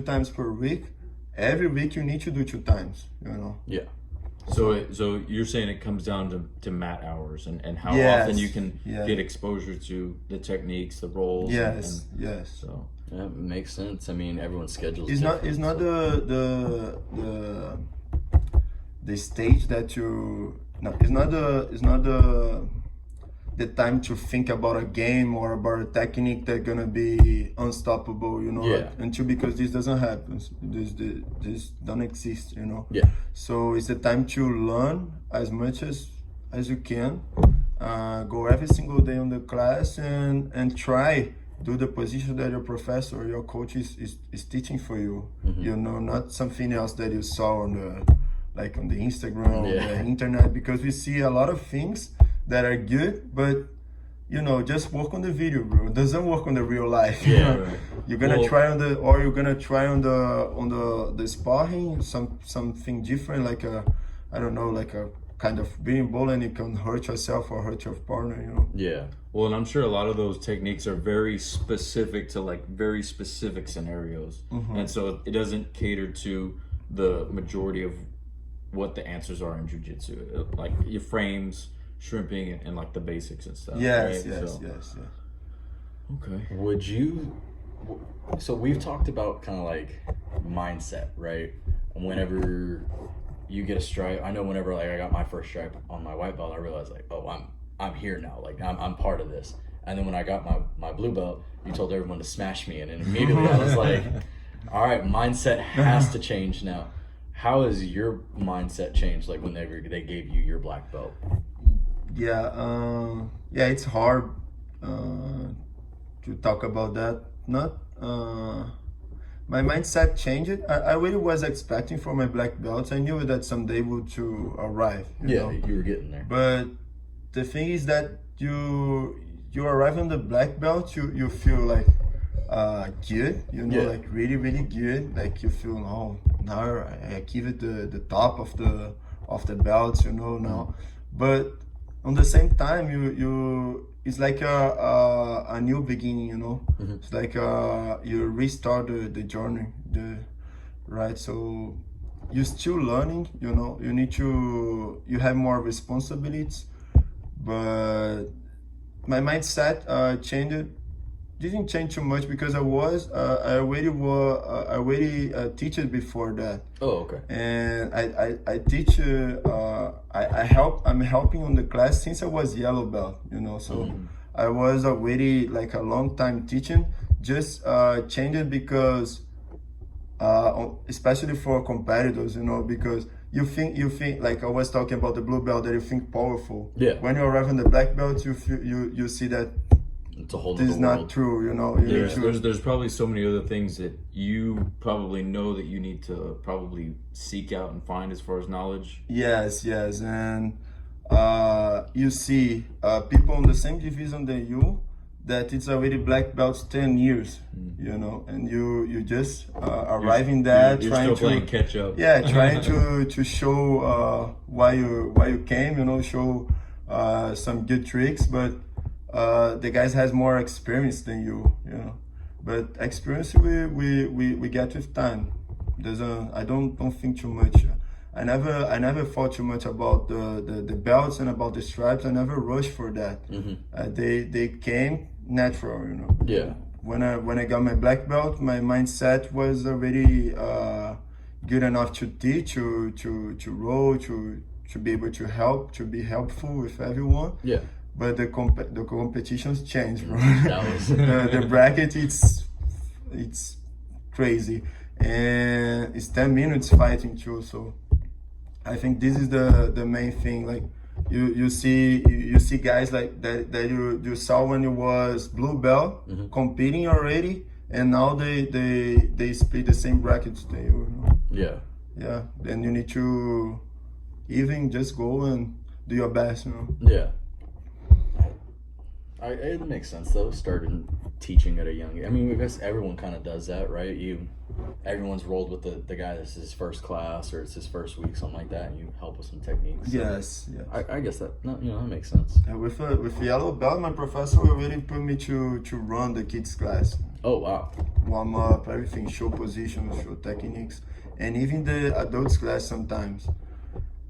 [SPEAKER 3] times per week, every week you need to do 2 times, you know.
[SPEAKER 2] Yeah.
[SPEAKER 1] So you're saying it comes down to mat hours and how often you can get exposure to the techniques, the rolls.
[SPEAKER 3] Yes.
[SPEAKER 2] So yeah, it makes sense. I mean, everyone's schedule is
[SPEAKER 3] It's not the stage that you. No, it's not the time to think about a game or about a technique that's gonna be unstoppable, you know. Until, because this doesn't happen. This don't exist, you know. So it's the time to learn as much as you can. Go every single day on the class and try do the position that your professor or your coach is teaching for you. You know, not something else that you saw on the Instagram, the internet, because we see a lot of things that are good, but you know, just work on the video, bro. It doesn't work on the real life. You're gonna try on the sparring something different, like a kind of being ball, and you can hurt yourself or hurt your partner, you know.
[SPEAKER 1] Well, and I'm sure a lot of those techniques are very specific to like very specific scenarios, and so it doesn't cater to the majority of what the answers are in jiu-jitsu, like your frames, shrimping, and like the basics and stuff.
[SPEAKER 3] Yes.
[SPEAKER 1] Okay.
[SPEAKER 2] Would you? So we've talked about kind of like mindset, right? And whenever you get a stripe, I know whenever like I got my first stripe on my white belt, I realized like, oh, I'm here now. Like I'm part of this. And then when I got my blue belt, you told everyone to smash me, and then immediately I was like, all right, mindset has to change now. How has your mindset changed? Like whenever they gave you your black belt?
[SPEAKER 3] It's hard to talk about that. Not my mindset changed. I really was expecting for my black belts. I knew that someday would to arrive. You know?
[SPEAKER 2] You were getting there.
[SPEAKER 3] But the thing is that you arrive on the black belt, you feel like good, you know, like really really good. Like you feel, oh, now I give it the top of the belts, you know, now. But on the same time, you it's like a new beginning, you know. It's like you restart the journey, right. So you're still learning, you know. You have more responsibilities, but my mindset changed. Didn't change too much because I already teached before that.
[SPEAKER 2] Oh, okay.
[SPEAKER 3] And I teach. I'm helping on the class since I was yellow belt. You know, so I was already like a long time teaching. Just changed because, especially for competitors, you know, because you think like I was talking about the blue belt, that you think powerful.
[SPEAKER 2] Yeah.
[SPEAKER 3] When you arrive on the black belt, you see that
[SPEAKER 2] it's a whole
[SPEAKER 3] this is not true, you know.
[SPEAKER 1] There's probably so many other things that you probably know that you need to probably seek out and find as far as knowledge.
[SPEAKER 3] Yes, and you see people on the same division than you, that it's already black belts 10 years, you know, and you just arriving there,
[SPEAKER 1] you're
[SPEAKER 3] trying
[SPEAKER 1] still
[SPEAKER 3] to
[SPEAKER 1] playing catch up.
[SPEAKER 3] Yeah, trying to show why you came, you know, show some good tricks, but the guys has more experience than you know. But experience we get with time. I don't think too much. I never thought too much about the belts and about the stripes. I never rushed for that. They came natural, you know.
[SPEAKER 2] Yeah.
[SPEAKER 3] When I got my black belt, my mindset was already good enough to teach, to roll, to be able to help, to be helpful with everyone.
[SPEAKER 2] Yeah.
[SPEAKER 3] But the competitions change, bro.
[SPEAKER 2] That was
[SPEAKER 3] the bracket, it's crazy, and it's 10 minutes fighting too. So I think this is the main thing. Like you see guys like that you saw when you was blue belt competing already, and now they split the same brackets than you know? Yeah. Then you need to even just go and do your best, you know.
[SPEAKER 2] Yeah. It makes sense though, starting teaching at a young age. I mean, I guess everyone kind of does that, right? Everyone's rolled with the guy that's his first class or it's his first week, something like that, and you help with some techniques.
[SPEAKER 3] Yes.
[SPEAKER 2] I guess that that makes sense.
[SPEAKER 3] With yellow belt, my professor already put me to run the kids class.
[SPEAKER 2] Oh wow.
[SPEAKER 3] Warm up, everything, show positions, show techniques, and even the adults class sometimes.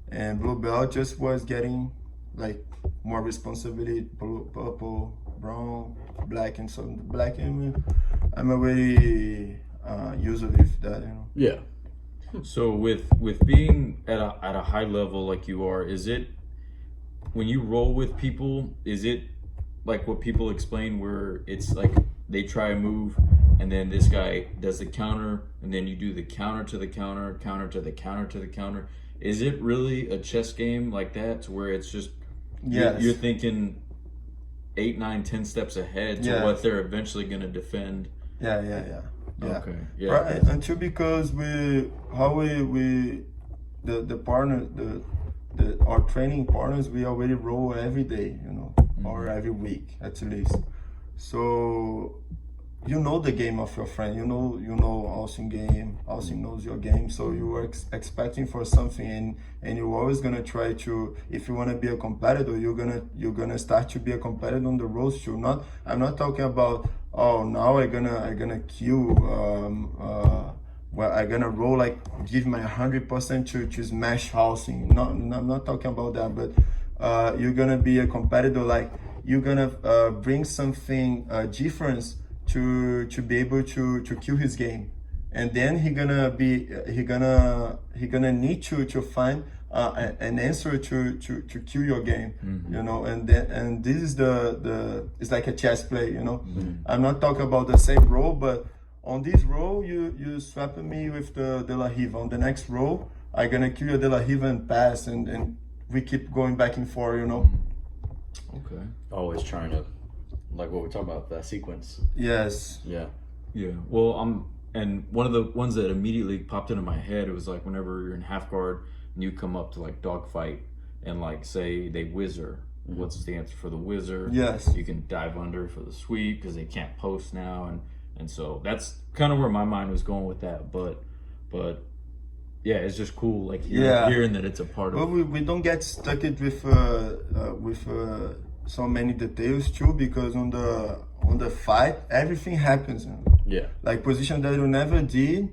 [SPEAKER 3] And blue belt just was getting like more responsibility, purple, brown, black, and so black. I'm already used with that, you know.
[SPEAKER 2] Yeah.
[SPEAKER 1] So with being at a high level like you are, is it when you roll with people, is it like what people explain where it's like they try a move and then this guy does the counter and then you do the counter to the counter, counter to the counter to the counter? Is it really a chess game like that to where it's just you're thinking 8, 9, 10 steps ahead to what they're eventually going to defend?
[SPEAKER 3] Yeah.
[SPEAKER 1] Okay. Yeah.
[SPEAKER 3] Right, until because the partner, our training partners, we already roll every day, you know, or every week at least. So you know the game of your friend. You know Austin game. Austin knows your game. So you are expecting for something, and you're always gonna try to. If you wanna be a competitor, you're gonna start to be a competitor on the road too. I'm not talking about now I'm gonna kill. Well, I'm gonna roll like give my 100% to smash housing. I'm not talking about that, but you're gonna be a competitor. Like you're gonna bring something different to be able to kill his game, and then he gonna need to find an answer to kill your game, you know. And this is the it's like a chess play, you know. I'm not talking about the same role, but on this row you swap me with the De La Riva. On the next row I'm gonna kill your De La Riva and pass, and we keep going back and forth, you know.
[SPEAKER 1] Okay.
[SPEAKER 2] Always trying to, like what we're talking about, that sequence.
[SPEAKER 3] Yes.
[SPEAKER 2] Yeah.
[SPEAKER 1] Yeah. Well, and one of the ones that immediately popped into my head, it was like whenever you're in half guard and you come up to like dogfight and like say they whizzer. What's the answer for the whizzer?
[SPEAKER 3] Yes.
[SPEAKER 1] You can dive under for the sweep because they can't post now, and so that's kind of where my mind was going with that. But yeah, it's just cool like hearing that it's a part
[SPEAKER 3] Well,
[SPEAKER 1] of.
[SPEAKER 3] we don't get stuck it with so many details too, because on the fight everything happens. You know?
[SPEAKER 2] Yeah.
[SPEAKER 3] Like position that you never did,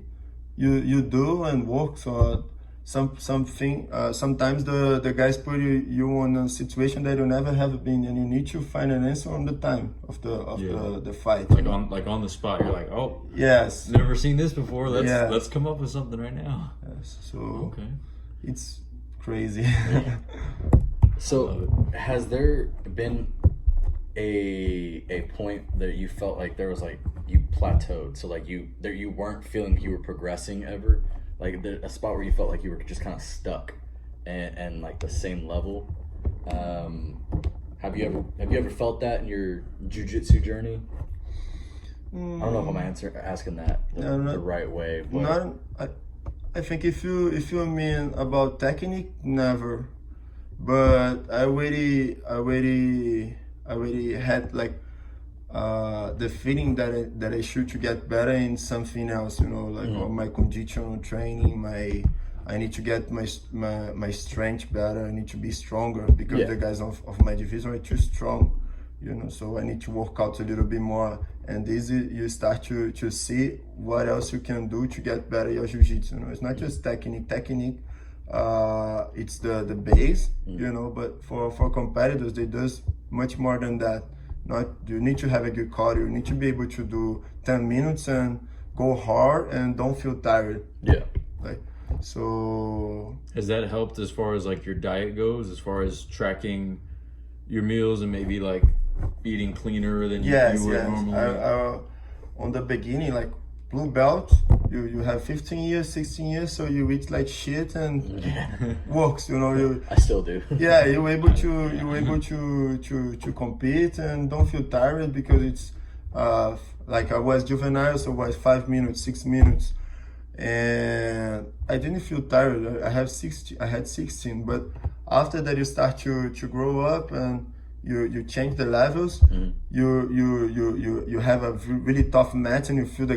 [SPEAKER 3] you do and work. So something sometimes the guys put you in a situation that you never have been, and you need to find an answer on the time of the fight.
[SPEAKER 1] Like on the spot, you're like, oh,
[SPEAKER 3] Yes.
[SPEAKER 1] never seen this before. Let's come up with something right now.
[SPEAKER 3] Yes. So
[SPEAKER 1] Okay.
[SPEAKER 3] it's crazy.
[SPEAKER 2] So has there been a point that you felt like there was like you plateaued, so like you weren't feeling you were progressing ever, like a spot where you felt like you were just kind of stuck and like the same level? Have you ever felt that in your jiu-jitsu journey? I don't know if I'm asking that the right way, but
[SPEAKER 3] I think if you mean about technique, never. But I already had like the feeling that I should to get better in something else, you know, like all my conditional training, I need to get my strength better. I need to be stronger because the guys of my division are too strong, you know. So I need to work out a little bit more, and this you start to see what else you can do to get better your jiu-jitsu. You know, it's not just technique. It's the base, you know. But for competitors, they does much more than that. You need to have a good cardio. You need to be able to do 10 minutes and go hard and don't feel tired.
[SPEAKER 2] Yeah.
[SPEAKER 3] Like, so
[SPEAKER 1] Has that helped as far as like your diet goes, as far as tracking your meals and maybe like eating cleaner than you would normally?
[SPEAKER 3] On the beginning, like blue belt, you have 15 years, 16 years, so you eat like shit and works, you know.
[SPEAKER 2] I still do.
[SPEAKER 3] Yeah, you're able to compete and don't feel tired, because it's like I was juvenile, so it was 5 minutes, 6 minutes, and I didn't feel tired. I had 16, but after that you start to grow up and you change the levels. You have a really tough match, and you feel the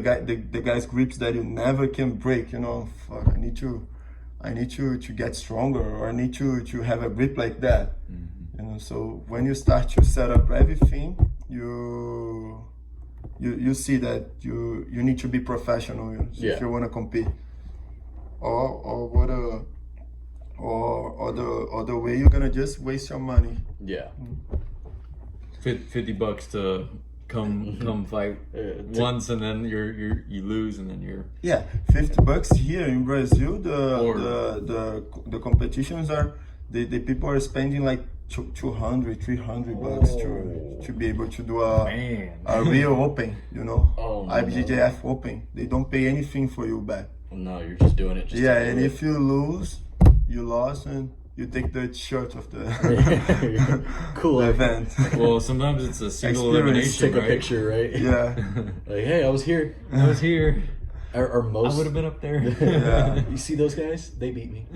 [SPEAKER 3] guy's grips that you never can break. You know, fuck, I need to get stronger, or I need to have a grip like that. You know, so when you start to set up everything, you see that you need to be professional, you know, if you want to compete, or the way you're gonna just waste your money.
[SPEAKER 2] Yeah.
[SPEAKER 1] $50 to come fight once, and then you lose, and then you're
[SPEAKER 3] $50 here in Brazil. The competitions are the people are spending like $200, $300 to be able to do a real open, you know, IBJJF open. They don't pay anything for you back.
[SPEAKER 2] No, you're just doing it.
[SPEAKER 3] And if you lose, you lost, and you take the shirt of the
[SPEAKER 2] cool
[SPEAKER 3] event.
[SPEAKER 1] Well, sometimes it's a single
[SPEAKER 3] Experience.
[SPEAKER 1] elimination,
[SPEAKER 2] Take a picture, right?
[SPEAKER 3] Yeah.
[SPEAKER 2] Like, hey, I was here. Or most.
[SPEAKER 1] I would have been up there.
[SPEAKER 3] Yeah.
[SPEAKER 2] You see those guys? They beat me.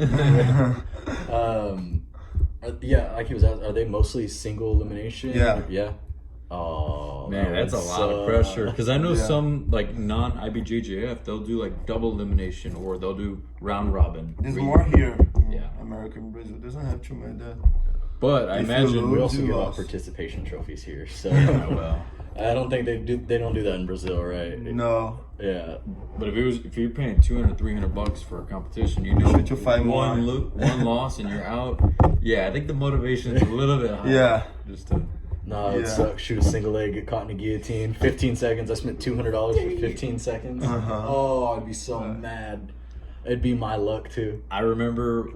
[SPEAKER 2] Like he was asking, are they mostly single elimination?
[SPEAKER 3] Yeah.
[SPEAKER 2] Yeah. Oh
[SPEAKER 1] man, that's a lot of pressure. Because I know some like non-IBJJF, they'll do like double elimination, or they'll do round robin.
[SPEAKER 3] There's more here.
[SPEAKER 1] Yeah.
[SPEAKER 3] American Brazil doesn't have too many that.
[SPEAKER 1] But I imagine
[SPEAKER 2] we also give out participation trophies here, so
[SPEAKER 1] well,
[SPEAKER 2] I don't think they don't do that in Brazil, right?
[SPEAKER 3] No.
[SPEAKER 2] Yeah.
[SPEAKER 1] But if you're paying $200, $300 for a competition, you know,
[SPEAKER 3] to find
[SPEAKER 1] one loss and you're out. Yeah, I think the motivation is a little bit high.
[SPEAKER 3] Yeah.
[SPEAKER 1] Just to.
[SPEAKER 2] No, it would suck. Shoot a single leg, get caught in a guillotine. 15 seconds. I spent $200 for 15 seconds. Oh, I'd be so mad. It'd be my luck too.
[SPEAKER 1] I remember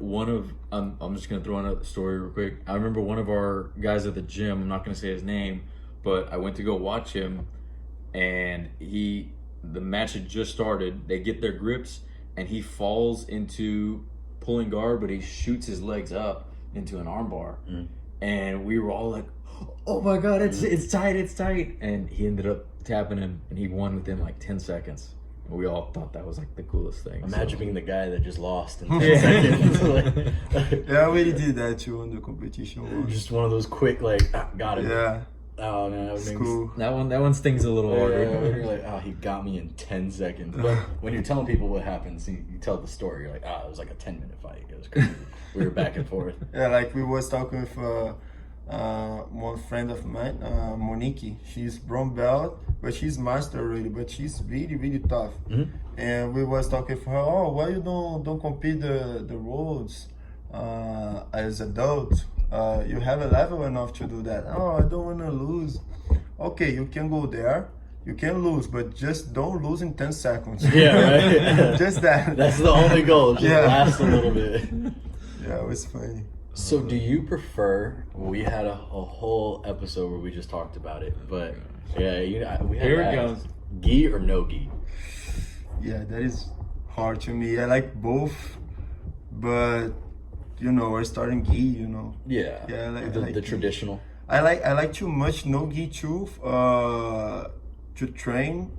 [SPEAKER 1] I'm just gonna throw in a story real quick. I remember one of our guys at the gym. I'm not gonna say his name, but I went to go watch him, and the match had just started. They get their grips, and he falls into pulling guard, but he shoots his legs up into an armbar, and we were all like, "Oh my god, it's tight!" And he ended up tapping him, and he won within like 10 seconds. We all thought that was like the coolest thing.
[SPEAKER 2] Imagine being the guy that just lost in 10
[SPEAKER 1] Yeah.
[SPEAKER 2] seconds.
[SPEAKER 3] Yeah, I already did that too on the competition once.
[SPEAKER 2] Just one of those quick, like, got it.
[SPEAKER 3] Yeah,
[SPEAKER 2] Oh, man, that would
[SPEAKER 3] it's
[SPEAKER 2] make me
[SPEAKER 3] cool.
[SPEAKER 1] That one stings a little
[SPEAKER 2] Yeah,
[SPEAKER 1] harder.
[SPEAKER 2] you're like, oh, he got me in 10 seconds. But when you're telling people what happens, you tell the story. You're like, it was like a 10-minute fight. It was crazy. We were back and forth.
[SPEAKER 3] Yeah, like we was talking with one friend of mine, Monique. She's brown belt, but she's master already. But she's really, really tough.
[SPEAKER 2] Mm-hmm.
[SPEAKER 3] And we was talking for her. Oh, why you don't compete the roads as adult? You have a level enough to do that. Oh, I don't want to lose. Okay, you can go there. You can lose, but just don't lose in 10 seconds.
[SPEAKER 2] Yeah, right?
[SPEAKER 3] Just that.
[SPEAKER 2] That's the only goal. Just
[SPEAKER 3] Yeah.
[SPEAKER 2] last a little bit.
[SPEAKER 3] Yeah, it was funny.
[SPEAKER 2] So do you prefer, we had a whole episode where we just talked about it, but yeah, we had
[SPEAKER 1] Here it
[SPEAKER 2] that.
[SPEAKER 1] goes.
[SPEAKER 2] Gi or no gi?
[SPEAKER 3] Yeah, that is hard to me. I like both, but we're starting gi.
[SPEAKER 2] Yeah.
[SPEAKER 3] Yeah, I like
[SPEAKER 2] the
[SPEAKER 3] gi.
[SPEAKER 2] traditional.
[SPEAKER 3] I like too much no gi too to train.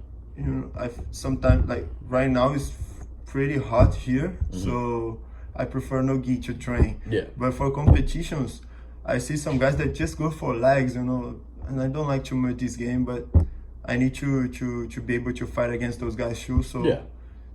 [SPEAKER 3] I sometimes like right now it's pretty hot here, so I prefer no gi to train.
[SPEAKER 2] Yeah.
[SPEAKER 3] But for competitions, I see some guys that just go for legs, and I don't like too much this game, but I need to be able to fight against those guys too. So
[SPEAKER 2] Yeah.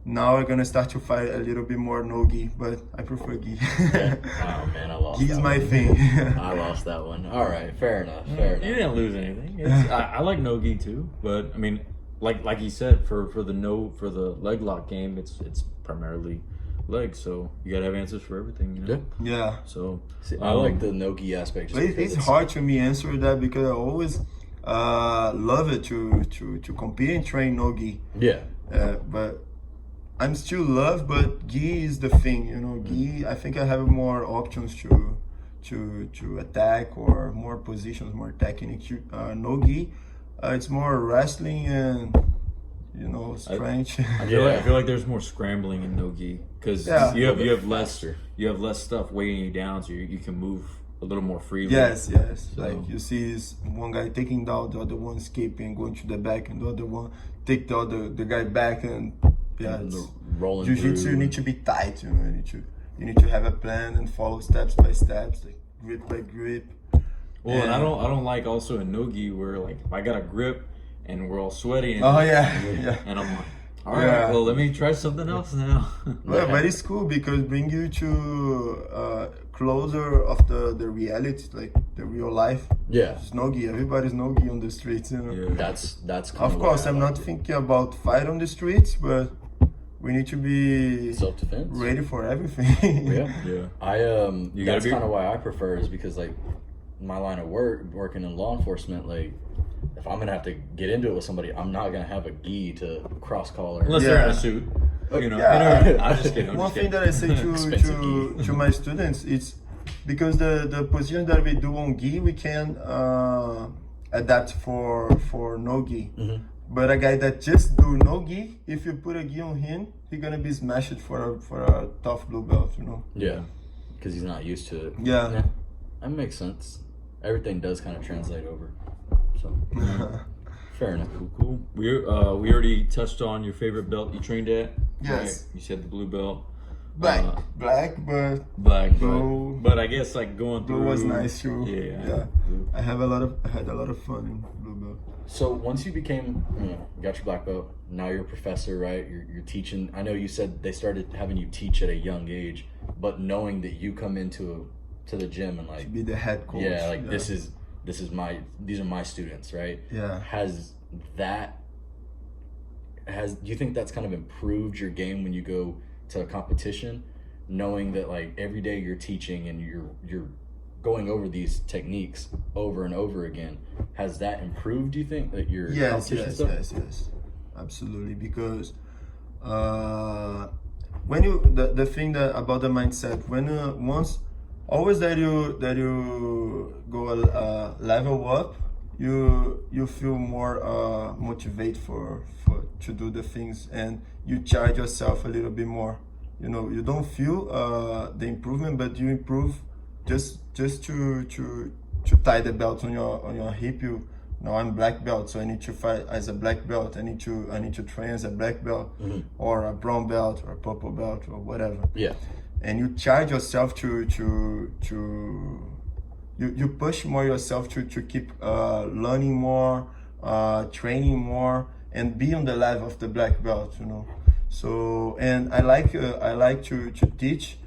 [SPEAKER 3] now we're gonna start to fight a little bit more no gi, but I prefer gi.
[SPEAKER 2] Yeah. Oh man, I lost.
[SPEAKER 3] Gi is
[SPEAKER 2] that
[SPEAKER 3] my
[SPEAKER 2] one.
[SPEAKER 3] thing.
[SPEAKER 2] I lost that one. All right, fair enough. Fair
[SPEAKER 1] You
[SPEAKER 2] enough.
[SPEAKER 1] didn't lose anything. I like no-gi too, but I mean, like you said, for the leg lock game, it's primarily legs, so you gotta have answers for everything.
[SPEAKER 2] Yeah.
[SPEAKER 3] Yeah.
[SPEAKER 1] So
[SPEAKER 2] See, I like the no gi aspect. Just
[SPEAKER 3] But
[SPEAKER 2] because
[SPEAKER 3] it's hard to me answer that because I always love it to compete and train no gi.
[SPEAKER 2] Yeah.
[SPEAKER 3] But I'm still love, but gi is the thing, gi. I think I have more options to attack or more positions, more technique. No gi, it's more wrestling and strength.
[SPEAKER 1] I feel like there's more scrambling in no-gi because
[SPEAKER 3] Yeah.
[SPEAKER 1] you have less stuff weighing you down, so you can move a little more freely.
[SPEAKER 3] Yes.
[SPEAKER 1] So-
[SPEAKER 3] Like you see this one guy taking down, the other one escaping, going to the back, and the other one take the guy back, and it's
[SPEAKER 2] Rolling
[SPEAKER 3] jiu-jitsu.
[SPEAKER 2] through.
[SPEAKER 3] You need to be tight. You need to have a plan and follow steps by steps, like grip by grip.
[SPEAKER 1] Well, and
[SPEAKER 3] And-
[SPEAKER 1] I don't like also in no-gi where like if I got a grip and we're all sweaty and,
[SPEAKER 3] Oh yeah.
[SPEAKER 1] and I'm like, all right,
[SPEAKER 3] Yeah.
[SPEAKER 1] well let me try something else now.
[SPEAKER 3] But it's cool because bring you to closer of the reality, like the real life.
[SPEAKER 2] Yeah.
[SPEAKER 3] It's no-gi. Everybody's no-gi on the streets.
[SPEAKER 1] Yeah.
[SPEAKER 2] That's kind
[SPEAKER 3] Of course,
[SPEAKER 2] why I
[SPEAKER 3] I'm
[SPEAKER 2] like
[SPEAKER 3] not
[SPEAKER 2] it.
[SPEAKER 3] thinking about fight on the streets, but we need to be
[SPEAKER 2] Self-defense.
[SPEAKER 3] ready for everything.
[SPEAKER 2] Yeah.
[SPEAKER 1] Yeah. You gotta
[SPEAKER 2] That's
[SPEAKER 1] be-
[SPEAKER 2] kind of why I prefer is because like my line of work, working in law enforcement, like if I'm gonna have to get into it with somebody, I'm not gonna have a gi to cross collar.
[SPEAKER 1] Unless they're in
[SPEAKER 3] Yeah.
[SPEAKER 1] a suit. You know.
[SPEAKER 3] Yeah.
[SPEAKER 1] I'm just kidding. I'm
[SPEAKER 3] One
[SPEAKER 1] just
[SPEAKER 3] thing
[SPEAKER 1] kidding.
[SPEAKER 3] that I say
[SPEAKER 2] Expensive
[SPEAKER 3] to my students is because the position that we do on gi, we can adapt for no gi.
[SPEAKER 2] Mhm.
[SPEAKER 3] But a guy that just do no gi, if you put a gi on him, he's gonna be smashed for a tough blue belt.
[SPEAKER 2] Yeah, because he's not used to it.
[SPEAKER 3] Yeah.
[SPEAKER 2] That makes sense. Everything does kind of translate over. So fair enough.
[SPEAKER 1] Cool. We already touched on your favorite belt you trained at.
[SPEAKER 3] Yes.
[SPEAKER 1] Right? You said the blue belt.
[SPEAKER 3] Black, but
[SPEAKER 1] Black,
[SPEAKER 3] Blue-
[SPEAKER 1] but I guess like going through
[SPEAKER 3] blue was nice too.
[SPEAKER 1] Yeah.
[SPEAKER 3] I had a lot of fun in blue belt.
[SPEAKER 2] So once you became, you got your black belt, now you're a professor, right? You're teaching. I know you said they started having you teach at a young age, but knowing that you come into the gym and like,
[SPEAKER 3] To be the head coach.
[SPEAKER 2] yeah, like these are my students, right?
[SPEAKER 3] Yeah.
[SPEAKER 2] Do you think that's kind of improved your game when you go to a competition, knowing that like every day you're teaching and you're going over these techniques over and over again? Has that improved, do you think, that your competition stuff?
[SPEAKER 3] Yes, absolutely. Because when the thing that about the mindset, when once always that you go level up, you feel more motivated for to do the things, and you charge yourself a little bit more. You don't feel the improvement, but you improve just to tie the belt on your hip. You Now I'm black belt, so I need to fight as a black belt. I need to train as a black belt, or a brown belt, or a purple belt, or whatever.
[SPEAKER 2] Yeah.
[SPEAKER 3] And you charge yourself to you push more yourself to keep learning more, training more, and be on the level of the black belt, you know. So, and I like to teach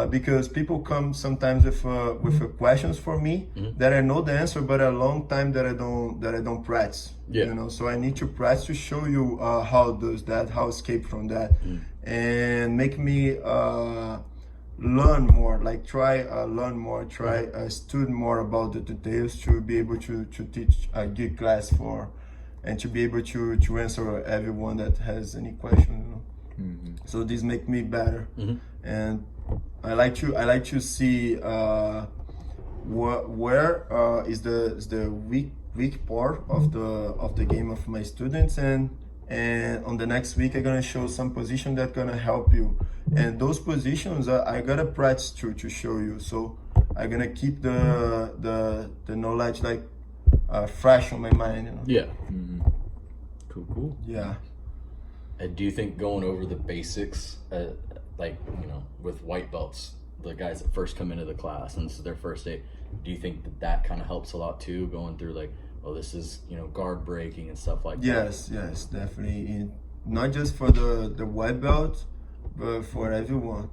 [SPEAKER 3] because people come sometimes with questions for me that I know the answer, but a long time that I don't practice.
[SPEAKER 2] Yeah.
[SPEAKER 3] You know, so I need to practice to show you how does that, how escape from that, and make me learn more, like learn more, study more about the details to be able to teach a good class for, and to be able to answer everyone that has any question, you know? So this make me better, and I like to see where is the weak part of the game of my students, and on the next week I'm gonna show some position that gonna help you, and those positions I gotta practice to show you. So I'm gonna keep the knowledge like fresh on my mind, you know.
[SPEAKER 2] Yeah.
[SPEAKER 1] Cool.
[SPEAKER 3] Yeah.
[SPEAKER 2] And do you think going over the basics, like, you know, with white belts, the guys that first come into the class and this is their first day, do you think that kind of helps a lot too, going through like, oh, this is, you know, guard breaking and stuff like that?
[SPEAKER 3] Yes, definitely. Not just for the white belt, but for everyone.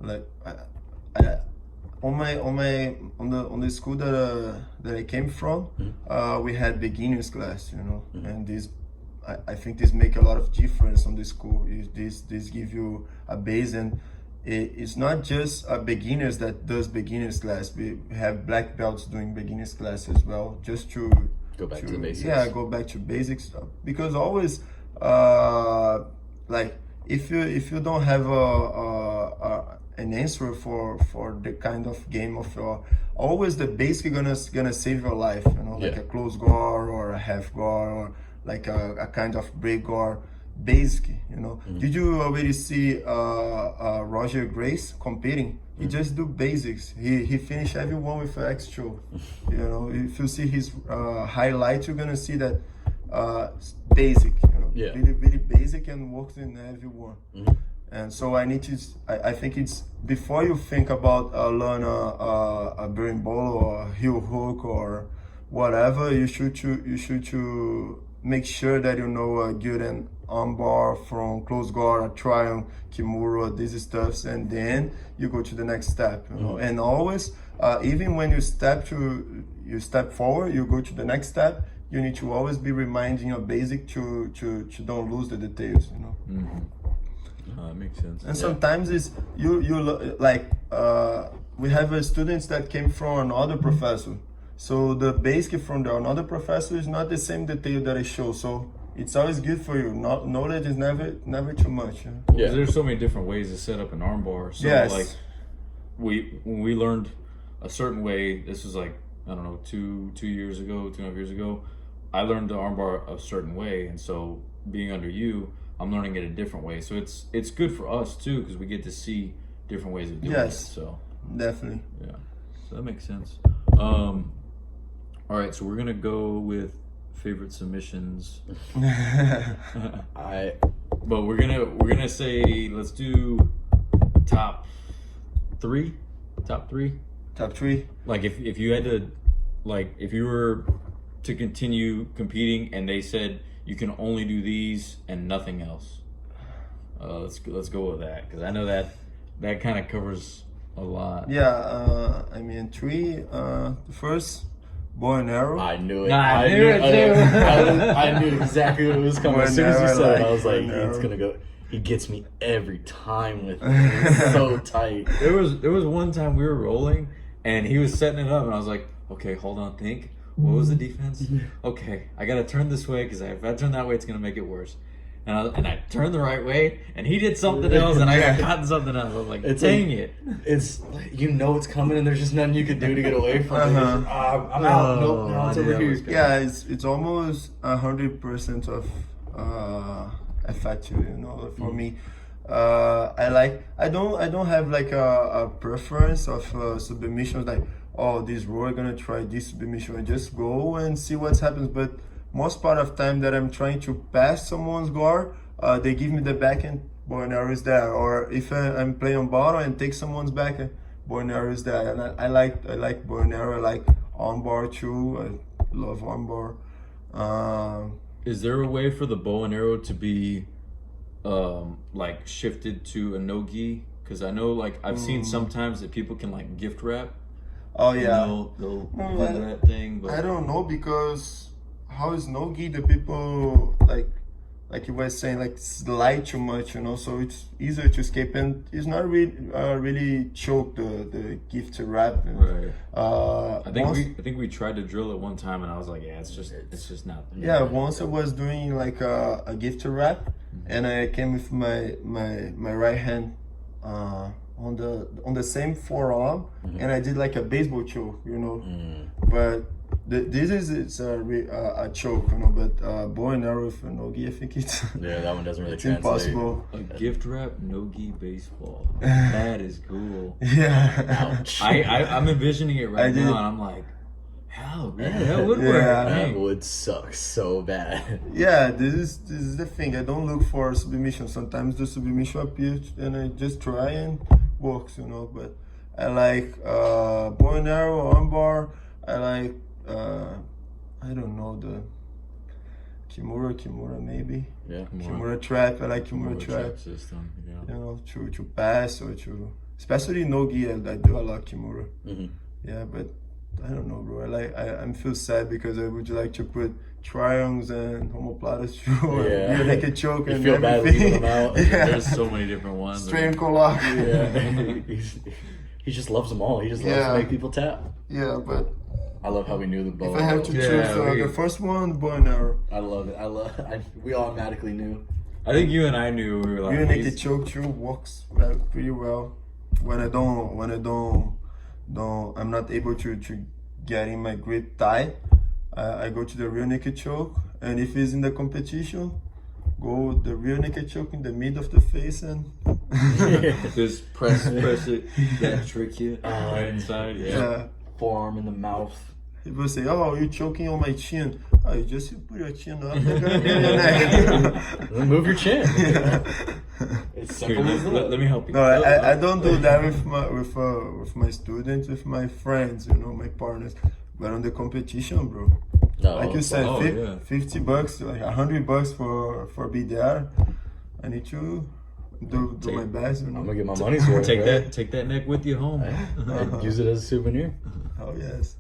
[SPEAKER 3] Like on the school that I came from, we had beginners class, you know, and this. I think this make a lot of difference on the school. This give you a base, and it's not just beginners that does beginners class. We have black belts doing beginners class as well, just to
[SPEAKER 2] Go back to the basics.
[SPEAKER 3] Yeah, go back to basics stuff. Because always, like if you don't have an answer for the kind of game of always the basic gonna save your life. You know, like a close guard or a half guard or like a kind of break guard. Basic, you know. Did you already see Roger Grace competing? He just do basics. He finished everyone with an extra. You know, if you see his highlights, you're gonna see that basic. You know, really basic and works in everyone. And so I think it's before you think about learn a berimbolo or a heel hook or whatever, you should to make sure that you know a good and armbar from close guard, a triangle, kimura, these stuffs, and then you go to the next step. You know, and always, even when you step forward, you go to the next step. You need to always be reminding your basic to don't lose the details. You know.
[SPEAKER 1] That makes sense.
[SPEAKER 3] And sometimes it's you like we have students that came from another professor. So the basic from another professor is not the same detail that I show. So it's always good for you. Knowledge is never too much.
[SPEAKER 1] Yeah, there's so many different ways to set up an armbar. So like when we learned a certain way, this was like, I don't know, 2.5 years ago, I learned the armbar a certain way, and so being under you, I'm learning it a different way. So it's good for us too, because we get to see different ways of doing it. So
[SPEAKER 3] definitely.
[SPEAKER 1] Yeah. So that makes sense. All right, so we're gonna go with favorite submissions. But we're gonna say, let's do top three.
[SPEAKER 3] Top three.
[SPEAKER 1] Like if you had to, like if you were to continue competing and they said you can only do these and nothing else, let's go with that, because I know that kind of covers a lot.
[SPEAKER 3] Yeah, I mean the first. Bow and arrow.
[SPEAKER 2] I knew it.
[SPEAKER 1] I knew it too.
[SPEAKER 2] I knew exactly what was coming. As soon as you said it, I was like, it's gonna go. He gets me every time with it. It's so tight.
[SPEAKER 1] There was one time we were rolling and he was setting it up and I was like, okay, hold on, think. What was the defense? Okay, I gotta turn this way because if I turn that way, it's gonna make it worse. And I turned the right way, and he did something else, and I got caught in something else. I was like, dang it.
[SPEAKER 2] It's like, you know it's coming, and there's just nothing you could do to get away from it. I'm out. Nope, now it's over here.
[SPEAKER 3] Yeah, it's almost 100% of effective, you know, for me. I don't have like a preference of submissions like, oh, this row I'm gonna try this submission. I just go and see what happens. But most part of time that I'm trying to pass someone's guard, they give me the backhand, bow and arrow is there. Or if I'm playing on bottom and take someone's backhand, bow and arrow is there. And I like bow and arrow. I like armbar too. I love armbar.
[SPEAKER 1] Is there a way for the bow and arrow to be like shifted to a no-gi? Because I know, like, I've seen sometimes that people can like gift wrap.
[SPEAKER 3] Oh yeah,
[SPEAKER 1] they'll do that thing. But
[SPEAKER 3] I don't know, because how is no-gi, the people like you were saying, like slide too much, you know, so it's easier to escape, and it's not really choke the gift wrap.
[SPEAKER 1] Right.
[SPEAKER 3] I
[SPEAKER 1] I think we tried to drill it one time, and I was like, yeah, it's just not.
[SPEAKER 3] Yeah, once I was doing like a gift wrap, and I came with my right hand on the same forearm, and I did like a baseball choke, you know. But this is a choke, you know. But bow and arrow with a no-gi, I think it's
[SPEAKER 2] Yeah, that one doesn't really
[SPEAKER 3] it's
[SPEAKER 2] translate.
[SPEAKER 3] impossible.
[SPEAKER 1] A gift wrap no-gi baseball. That is cool.
[SPEAKER 3] Yeah.
[SPEAKER 2] Ouch.
[SPEAKER 1] I'm envisioning it right
[SPEAKER 3] I did.
[SPEAKER 1] now, and I'm like, hell, yeah, that would work.
[SPEAKER 3] Yeah.
[SPEAKER 2] That
[SPEAKER 1] Dang.
[SPEAKER 2] would suck so bad.
[SPEAKER 3] Yeah, this is the thing. I don't look for submission. Sometimes the submission appears, and I just try and works, you know. But I like bow and arrow, armbar. I like I don't know, the Kimura maybe.
[SPEAKER 2] Yeah.
[SPEAKER 3] Kimura trap. I like Kimura
[SPEAKER 1] More
[SPEAKER 3] trap.
[SPEAKER 1] trap system. Yeah.
[SPEAKER 3] You know, to pass or to, especially no gi. I do a lot Kimura. Yeah, but I don't know, bro. I feel sad because I would like to put triangles and homoplatas through,
[SPEAKER 2] Yeah.
[SPEAKER 3] and rear naked choke
[SPEAKER 2] You
[SPEAKER 3] and
[SPEAKER 2] feel bad
[SPEAKER 3] everything.
[SPEAKER 2] leaving them out.
[SPEAKER 3] Yeah.
[SPEAKER 1] There's so many different ones.
[SPEAKER 3] Straight ankle lock.
[SPEAKER 2] Yeah. He just loves them all. He just loves
[SPEAKER 3] Yeah.
[SPEAKER 2] to make people tap.
[SPEAKER 3] Yeah, but
[SPEAKER 2] I love how we knew the bow.
[SPEAKER 3] if I have to
[SPEAKER 1] Yeah,
[SPEAKER 3] choose the first one, bow and arrow.
[SPEAKER 2] I love it. We automatically knew.
[SPEAKER 1] I think you and I knew, we were like,
[SPEAKER 3] Rear naked
[SPEAKER 1] he's-
[SPEAKER 3] choke too works pretty well. When I don't, I'm not able to get in my grip tight. I go to the rear naked choke, and if it's in the competition, go the rear naked choke in the mid of the face and
[SPEAKER 1] just press it, that trick you right inside. Yeah.
[SPEAKER 3] yeah.
[SPEAKER 2] Forearm in the mouth.
[SPEAKER 3] People say, "Oh, you're choking on my chin." Oh, you just put your chin up. They're gonna be on your neck.
[SPEAKER 2] Then move your chin. It's
[SPEAKER 1] Here,
[SPEAKER 2] simple as that.
[SPEAKER 1] let me help you.
[SPEAKER 3] No, I don't do that with my students, with my friends, you know, my partners. But on the competition, bro,
[SPEAKER 2] No,
[SPEAKER 3] like you said,
[SPEAKER 1] oh, yeah.
[SPEAKER 3] $50, like $100 for be there. I need to do my best, you
[SPEAKER 2] I'm
[SPEAKER 3] know.
[SPEAKER 2] gonna get my money's worth.
[SPEAKER 1] Take that neck with you home.
[SPEAKER 2] I'd use it as a souvenir.
[SPEAKER 3] Oh yes.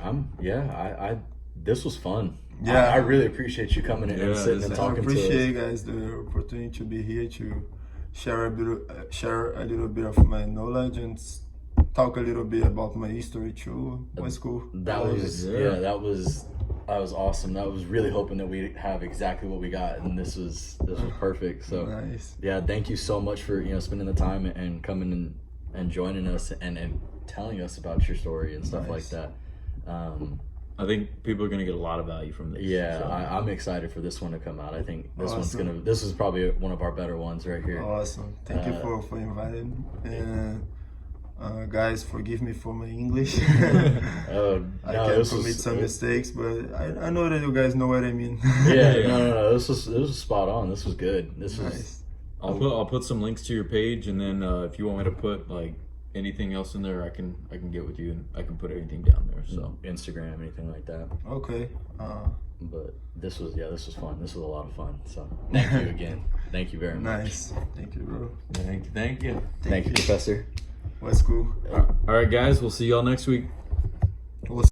[SPEAKER 2] I this was fun.
[SPEAKER 3] Yeah.
[SPEAKER 2] I really appreciate you coming in and
[SPEAKER 1] Yeah,
[SPEAKER 2] sitting
[SPEAKER 1] this
[SPEAKER 2] and
[SPEAKER 1] is-
[SPEAKER 3] I
[SPEAKER 2] talking to us.
[SPEAKER 3] appreciate, guys, the opportunity to be here to share a little bit of my knowledge and talk a little bit about my history too. Was cool.
[SPEAKER 2] That was that was awesome. I was really hoping that we'd have exactly what we got, and this was perfect. So
[SPEAKER 3] Nice.
[SPEAKER 2] yeah, thank you so much for spending the time and coming and joining us and telling us about your story and stuff like
[SPEAKER 3] Nice.
[SPEAKER 2] that.
[SPEAKER 1] I think people are gonna get a lot of value from this.
[SPEAKER 2] Yeah,
[SPEAKER 1] so.
[SPEAKER 2] I'm excited for this one to come out. I think this
[SPEAKER 3] Awesome.
[SPEAKER 2] this is probably one of our better ones right here.
[SPEAKER 3] Awesome. Thank you for inviting me. And guys, forgive me for my English.
[SPEAKER 2] Oh,
[SPEAKER 3] I
[SPEAKER 2] no,
[SPEAKER 3] can
[SPEAKER 2] this
[SPEAKER 3] commit
[SPEAKER 2] was
[SPEAKER 3] some mistakes, but I know that you guys know what I mean.
[SPEAKER 2] yeah, no, this was spot on. This was good. This was
[SPEAKER 3] Nice.
[SPEAKER 1] I'll put some links to your page, and then if you want me to put like anything else in there, I can get with you and I can put anything down there. So
[SPEAKER 2] Instagram, anything like that.
[SPEAKER 3] Okay.
[SPEAKER 2] But this was fun. This was a lot of fun. So thank you again. Thank you very much.
[SPEAKER 3] Nice. Thank you, bro.
[SPEAKER 1] thank you.
[SPEAKER 2] Thank you, Professor.
[SPEAKER 3] Was cool.
[SPEAKER 1] All right, guys, we'll see y'all next week.